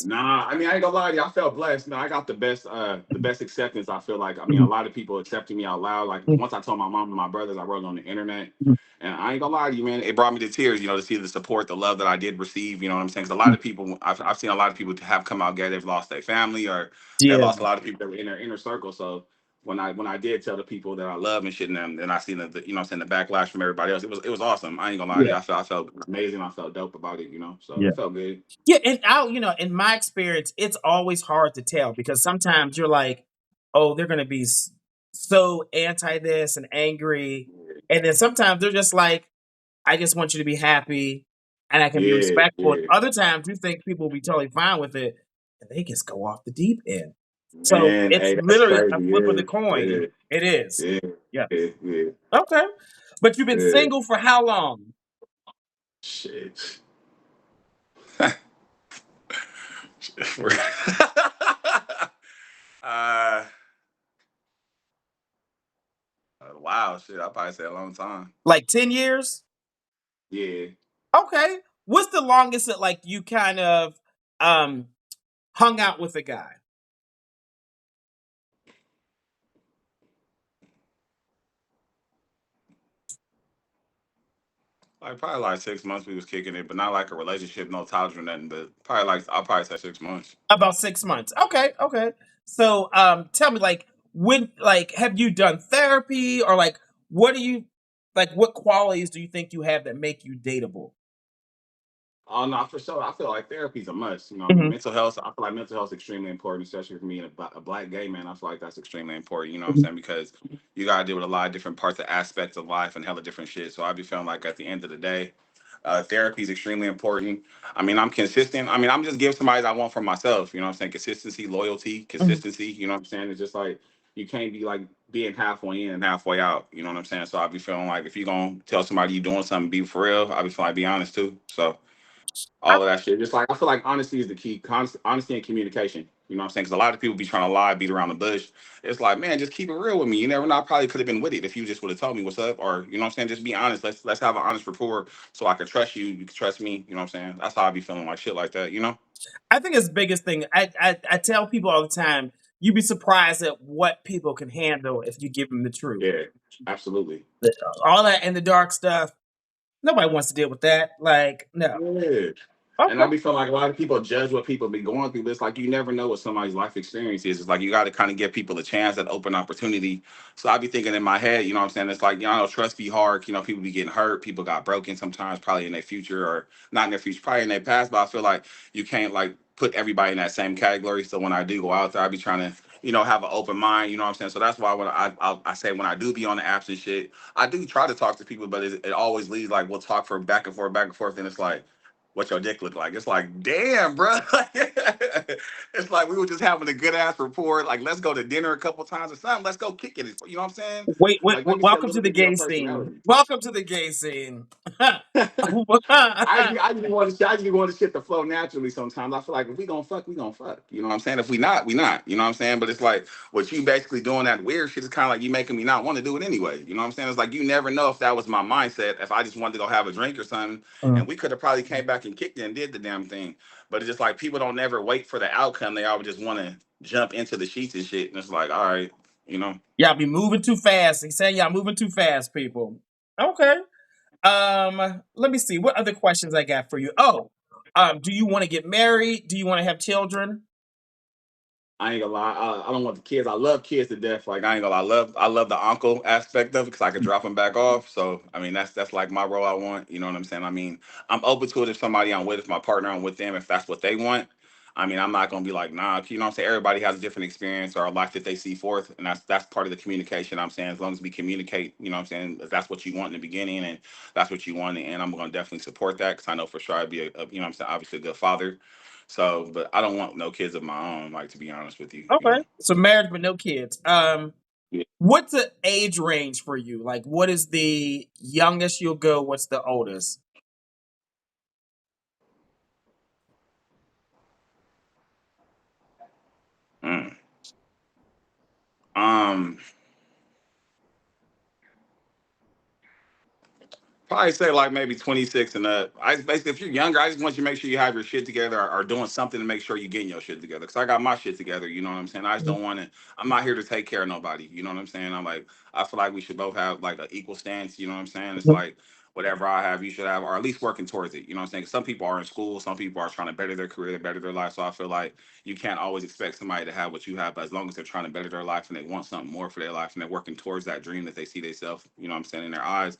Nah, I mean, I ain't gonna lie to you. I felt blessed. Man, I got the best acceptance. I feel like. I mean, a Mhm, lot of people accepting me out loud. Like mhm, once I told my mom and my brothers, I wrote on the internet, mhm, and I ain't gonna lie to you, man. It brought me to tears. To see the support, the love that I did receive. You know what I'm saying? Because a lot mhm. of people, I've seen a lot of people have come out gay. They've lost their family, or they Yeah, lost a lot of people that were in their inner circle. So when I did tell the people that I love and shit, and I seen the you know what I'm saying, the backlash from everybody else, it was awesome. I ain't gonna lie to yeah, you. I felt amazing. I felt dope about it. So yeah. it felt good. Yeah, and in my experience, it's always hard to tell because sometimes you're like, oh, they're gonna be so anti this and angry, and then sometimes they're just like, I just want you to be happy, and I can be Yeah, respectful. And yeah. other times, you think people will be totally fine with it, and they just go off the deep end. So Man, it's hey, that's literally crazy. a flip of the Yeah, coin. yeah, It is. yeah, Yeah. yeah, yeah, Okay. But you've been yeah. single for how long? Shit. uh, wow, shit. I probably say a long time. Like 10 years? Yeah, Okay. What's the longest that like you kind of um hung out with a guy? like probably like 6 months we was kicking it, but not like a relationship, no college or nothing. But probably like I'll probably say 6 months. About 6 months. Okay, okay. So tell me like when like have you done therapy or like what do you like what qualities do you think you have that make you dateable? Oh no, for sure. I feel like therapy's a must. I mean, Mhm, mental health. I feel like mental health is extremely important, especially for me and a black gay man. I feel like that's extremely important. You know what I'm mhm, saying? Because you gotta deal with a lot of different parts of aspects of life and hella different shit. So I be feeling like at the end of the day, therapy is extremely important. I mean, I'm consistent. I mean, I'm just giving somebody that I want for myself. You know what I'm saying? Consistency, loyalty, mhm. consistency. You know what I'm saying? It's just like you can't be like being halfway in and halfway out. You know what I'm saying? So I be feeling like if you gonna tell somebody you doing something, be for real. I be feeling like be honest too. So all of that shit. Just like I feel like honesty is the key. Honesty and communication. You know what I'm saying? Because a lot of people be trying to lie, beat around the bush. It's like, man, just keep it real with me. You never know. I probably could have been with it if you just would have told me what's up, or you know what I'm saying. Just be honest. Let's have an honest rapport, so I can trust you. You can trust me. You know what I'm saying? That's how I be feeling like shit like that. I think it's the biggest thing. I tell people all the time, you'd be surprised at what people can handle if you give them the truth. Yeah, absolutely. All that and the dark stuff, nobody wants to deal with that. Like, no. Yeah. And Okay. I be feeling like a lot of people judge what people be going through, but it's like you never know what somebody's life experience is. It's like you got to kind of give people a chance, that open opportunity. So I be thinking in my head, you know what I'm saying? It's like, trust be hard. People be getting hurt. People got broken sometimes, probably in their future or not in their future, probably in their past. But I feel like you can't like put everybody in that same category. So when I do go out there, I be trying to, have an open mind. You know what I'm saying? So that's why when I say when I do be on the apps and shit, I do try to talk to people, but it always leads like we'll talk for back and forth, and it's like what your dick look like. It's like, damn, bro. It's like we were just having a good ass rapport. Like, let's go to dinner a couple times or something. Let's go kick it. You know what I'm saying? Wait, wait, Like, let me see a welcome to little the bit of your gay scene. personality. Welcome to the gay scene. I just want to shit to flow naturally sometimes. I feel like if we gonna fuck, we gonna fuck. You know what I'm saying? If we not, we not. You know what I'm saying? But it's like what you basically doing that weird shit is kind of like you making me not want to do it anyway. You know what I'm saying? It's like you never know if that was my mindset. If I just wanted to go have a drink or something, and we could have probably came back and kicked it and did the damn thing. But it's just like people don't never wait for the outcome. They always just want to jump into the sheets and shit. And it's like, all right, you know. Y'all be moving too fast. He said y'all moving too fast, people. Okay. Let me see. What other questions I got for you? Oh, do you want to get married? Do you want to have children? I ain't gonna lie. I don't want the kids. I love kids to death. Like I ain't gonna lie. I love the uncle aspect of it because I could drop them back off. So I mean that's like my role I want. You know what I'm saying? I mean I'm open to it if somebody I'm with, if my partner I'm with them, if that's what they want. I mean I'm not gonna be like nah. You know what I'm saying? Everybody has a different experience or a life that they see forth, and that's part of the communication. I'm saying as long as we communicate, you know what I'm saying, if that's what you want in the beginning and that's what you want, and I'm gonna definitely support that because I know for sure I'd be you know what I'm saying, obviously a good father. So, but I don't want no kids of my own, like to be honest with you, Okay. So marriage but no kids. Yeah. What's the age range for you? Like, what is the youngest you'll go? What's the oldest? Mm. Um, Probably say like maybe 26 and up. I basically, if you're younger, I just want you to make sure you have your shit together, or doing something to make sure you're getting your shit together. Cause I got my shit together. You know what I'm saying? I just don't want to. I'm not here to take care of nobody. You know what I'm saying? I'm like, I feel like we should both have like an equal stance. You know what I'm saying? It's Mhm. like whatever I have, you should have, or at least working towards it. You know what I'm saying? 'Cause some people are in school, some people are trying to better their career, better their life. So I feel like you can't always expect somebody to have what you have, but as long as they're trying to better their life and they want something more for their life and they're working towards that dream that they see themselves, you know what I'm saying, in their eyes,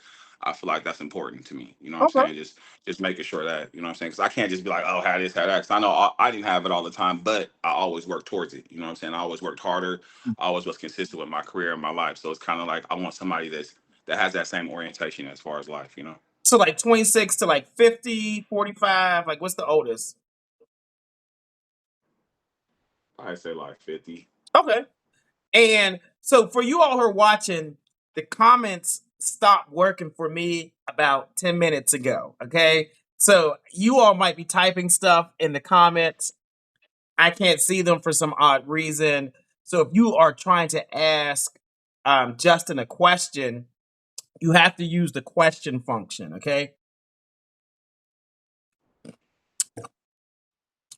I feel like that's important to me. You know what I'm Okay. saying? Just making sure that, you know what I'm saying? Because I can't just be like, oh, have this, have that. Because I know I didn't have it all the time, but I always worked towards it. You know what I'm saying? I always worked harder. I always was consistent with my career and my life. So it's kind of like I want somebody that has that same orientation as far as life. You know, So like 26 to like 50, 45. Like, what's the oldest? I say like 50. Okay. And so for you all who are watching, the comments stopped working for me about 10 minutes ago. Okay. So you all might be typing stuff in the comments. I can't see them for some odd reason. So if you are trying to ask Justin a question, you have to use the question function. Okay.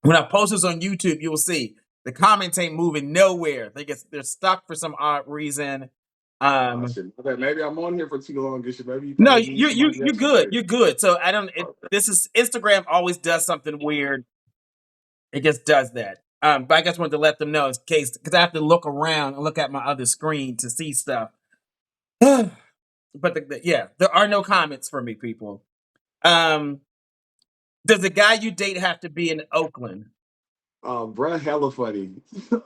When I post this on YouTube, you will see the comments ain't moving nowhere. They're stuck for some odd reason. Um, Shit. Okay, maybe I'm on here for too long. Shit. Maybe you no, probably need somebody you're else on good. here. You're good. So I don't. Okay. This is Instagram always does something weird. It just does that. But I just wanted to let them know in case because I have to look around and look at my other screen to see stuff. but yeah, there are no comments for me, people. Um, does the guy you date have to be in Oakland? Bruh, hella funny.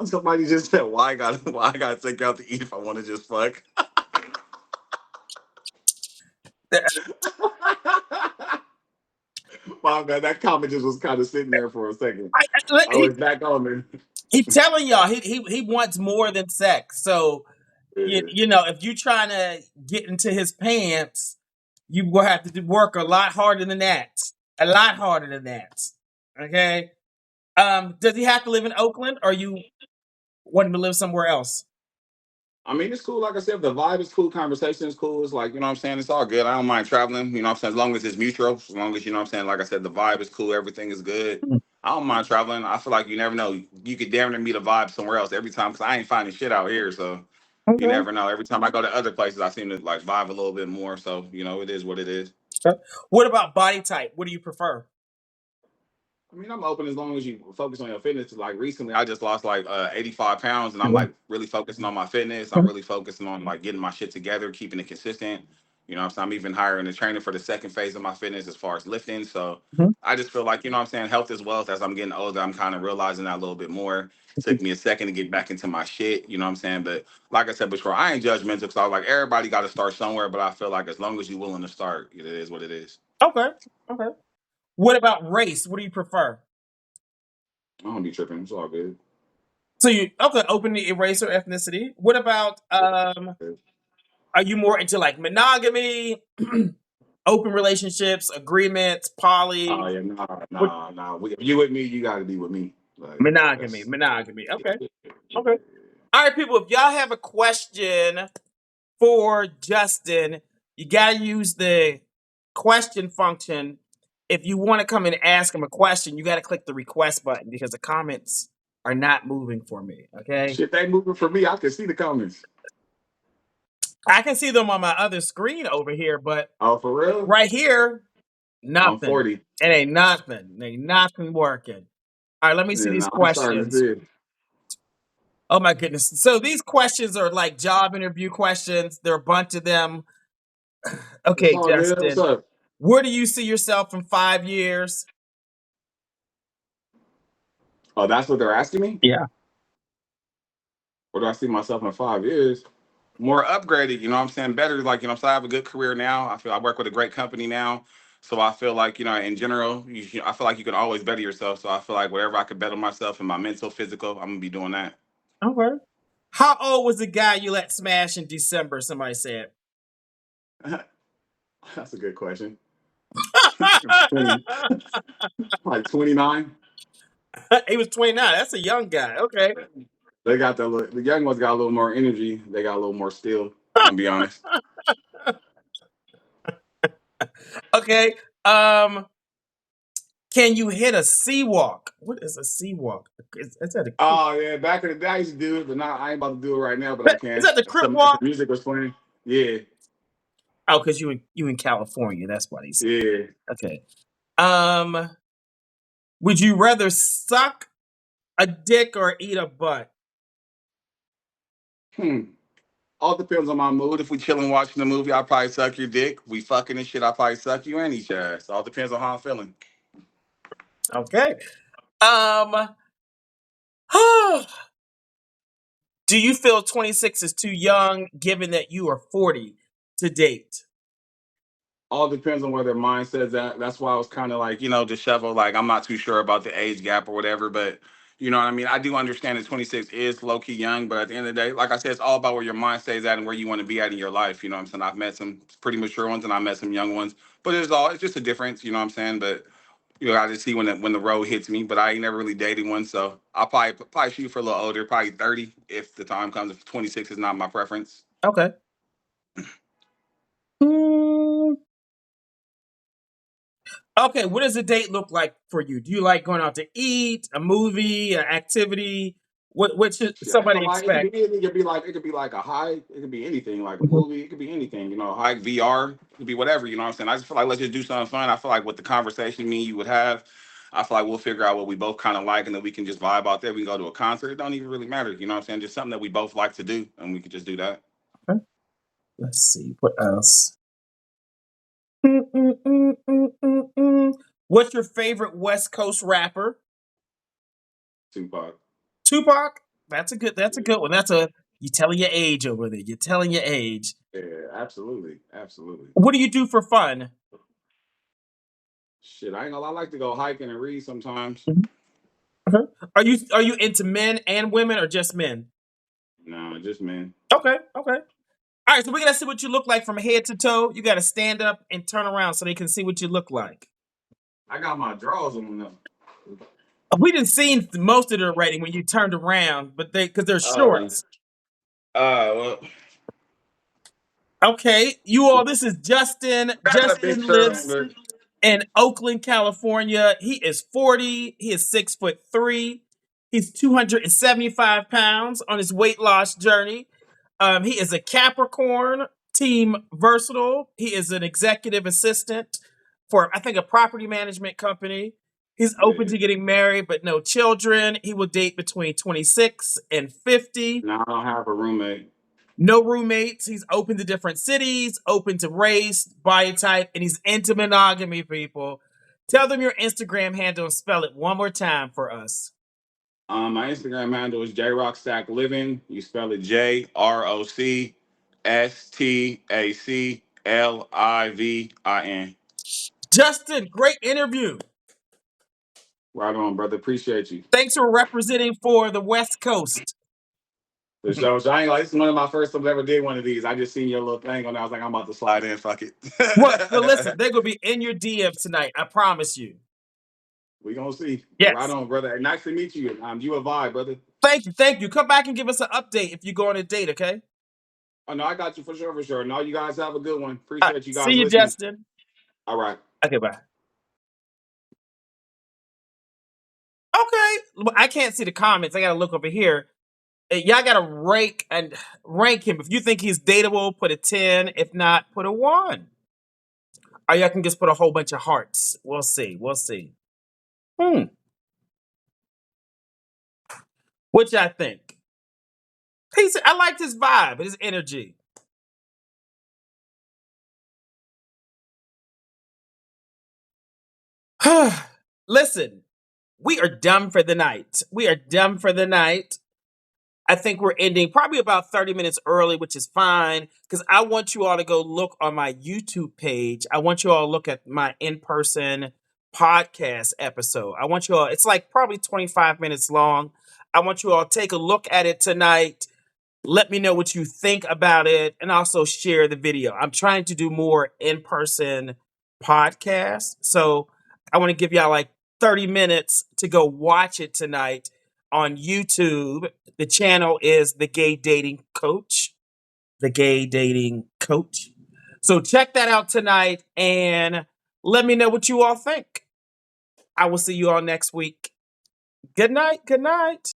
Somebody just said, why I gotta take you out to eat if I want to just fuck?" My God, that comment just was kind of sitting there for a second. Oh, He, it's back on me. he's telling y'all he wants more than sex. So Yeah. you know if you're trying to get into his pants, you will have to work a lot harder than that. A lot harder than that. Okay. Does he have to live in Oakland, or you want him to live somewhere else? I mean, it's cool. Like I said, the vibe is cool. Conversation is cool. It's like, you know what I'm saying? It's all good. I don't mind traveling. You know what I'm saying? As long as it's mutual. As long as, you know what I'm saying? Like I said, the vibe is cool. Everything is good. I don't mind traveling. I feel like you never know. You could damn near meet a vibe somewhere else every time because I ain't finding shit out here. So you Okay. never know. Every time I go to other places, I seem to like vibe a little bit more. So, you know, it is what it is. What about body type? What do you prefer? I mean, I'm open as long as you focus on your fitness. Like recently, I just lost like 85 pounds, and I'm Mhm. like really focusing on my fitness. I'm really focusing on like getting my shit together, keeping it consistent. You know what I'm saying? I'm even hiring a trainer for the second phase of my fitness as far as lifting. So Mhm. I just feel like, you know what I'm saying, health is wealth. As I'm getting older, I'm kind of realizing that a little bit more. Took me a second to get back into my shit, you know what I'm saying? But like I said before, I ain't judgmental because I was like, everybody got to start somewhere. But I feel like as long as you're willing to start, it is what it is. Okay. Okay. What about race? What do you prefer? I don't be tripping. It's all good. So you okay? Openly erase your ethnicity. What about are you more into like monogamy, open relationships, agreements, Oh poly? yeah, nah, What nah, nah. If you with me, you got to be with me. Like monogamy? that's Monogamy. yeah, Okay. yeah, yeah, Okay. All right, people. If y'all have a question for Justin, you gotta use the question function. If you want to come and ask him a question, you got to click the request button because the comments are not moving for me. Okay. shit, they moving for me. I can see the comments. I can see them on my other screen over here, but Oh, for real? right here, I'm nothing. 40. It ain't nothing. Ain't nothing working. All right, let me see Yeah, these nah, I'm starting to questions. see it. Oh my goodness. So these questions are like job interview questions. There are a bunch of them. It's Okay, all good. What's Justin. up? Where do you see yourself in 5 years? Oh, that's what they're asking me? Yeah. Where do I see myself in 5 years? More upgraded, you know what I'm saying? Better, like, you know, so I have a good career now. I feel I work with a great company now. So I feel like, you know, in general, I feel like you can always better yourself. So I feel like wherever I could better myself in my mental, physical, I'm gonna be doing that. Okay. How old was the guy you let smash in December? Somebody said. That's a good question. 20, like 29. He was 29. That's a young guy. Okay. They got the young ones got a little more energy. They got a little more steel. I'm gonna be honest. Okay. Can you hit a sea walk? What is a sea walk? Is that a crip? Oh yeah, back in the day I used to do it, but now I ain't about to do it right now. But I Is can. that the crip If the walk? music was playing, yeah, Oh, because you in California. That's what he said. yeah. Okay. Um, would you rather suck a dick or eat a butt? Hmm. All depends on my mood. If we chilling watching the movie, I'll probably suck your dick. We fucking and shit, I'll probably suck you and eat your ass. All depends on how I'm feeling. Okay. Um, do you feel 26 is too young, given that you are 40 to date? All depends on where their mind says that. That's why I was kind of like, disheveled. Like, I'm not too sure about the age gap or whatever, but you know what I mean? I do understand that 26 is low key young, but at the end of the day, like I said, it's all about where your mind stays at and where you want to be at in your life. You know what I'm saying? I've met some pretty mature ones and I met some young ones, but it's just a difference. You know what I'm saying? But I just see when the road hits me. But I ain't never really dated one, so I'll probably shoot for a little older, probably 30 if the time comes. If 26 is not my preference. Okay. Mm, okay, what does a date look like for you? Do you like going out to eat, a movie, an activity? What should Shit, I ain't somebody gonna lie. It could expect? be anything. It could be like a hike. It could be anything, like a Mhm. movie. It could be anything. Hike VR. It could be whatever. You know what I'm saying? I just feel like let's just do something fun. I feel like with the conversation me and you would have, I feel like we'll figure out what we both kind of like, and then we can just vibe out there. We can go to a concert. It don't even really matter. You know what I'm saying? Just something that we both like to do, and we could just do that. Okay, let's see what else. Mm, mm, mm, mm, mm, mm. What's your favorite West Coast rapper? Tupac. Tupac. That's a Yeah, good one. That's a you telling your age over there. You're telling your age. yeah, absolutely, absolutely. What do you do for fun? Shit, I ain't gonna lie. I like to go hiking and read sometimes. Mhm. Okay. Are you into men and women or just men? Nah, just man. Okay, okay. All right, so we're gonna see what you look like from head to toe. You gotta stand up and turn around so they can see what you look like. I got my drawers on though. We didn't see most of it already when you turned around, but because they're Uh, shorts. well, Okay, you all. This is Justin. I got a big Justin shirt on, lives but in Oakland, California. He is 40. He is 6'3". He's 275 pounds on his weight loss journey. He is a Capricorn, team versatile. He is an executive assistant for, I think, a property management company. He's open yeah. to getting married, but no children. He will date between 26 and 50. Now I don't have a roommate. No roommates. He's open to different cities, open to race, body type, and he's into monogamy, people. Tell them your Instagram handle and spell it one more time for us. My Instagram handle is JRockStackLiving. You spell it JRockStackLivin. Justin, great interview. Right on, brother. Appreciate you. Thanks for representing for the West Coast. For sure. So I ain't like this is one of my first times I ever did one of these. I just seen your little thing on there. I was like, I'm about to slide in. Fuck it. Well, listen, they're gonna be in your DMs tonight. I promise you. We gonna see. But right Yes. on, brother. Hey, nice to meet you. You a vibe, brother. Thank you. Thank you. Come back and give us an update if you go on a date, okay? Oh no, I got you for sure, for sure. No, you guys have a good one. All right. Appreciate you See guys you, listening. Justin. All right. Okay, bye. Okay. Well, I can't see the comments. I gotta look over here. Y'all gotta rank him. If you think he's dateable, put a 10. If not, put a 1. Or y'all can just put a whole bunch of hearts. We'll see. We'll see. What y'all think? I liked his vibe, his energy. Listen, we are done for the night. We are done for the night. I think we're ending probably about 30 minutes early, which is fine because I want you all to go look on my YouTube page. I want you all to look at my in-person podcast episode. I want you all, it's like probably 25 minutes long. I want you all to take a look at it tonight. Let me know what you think about it and also share the video. I'm trying to do more in-person podcasts. So I want to give y'all like 30 minutes to go watch it tonight on YouTube. The channel is The Gay Dating Coach. The Gay Dating Coach. So check that out tonight and let me know what you all think. I will see you all next week. Good night. Good night.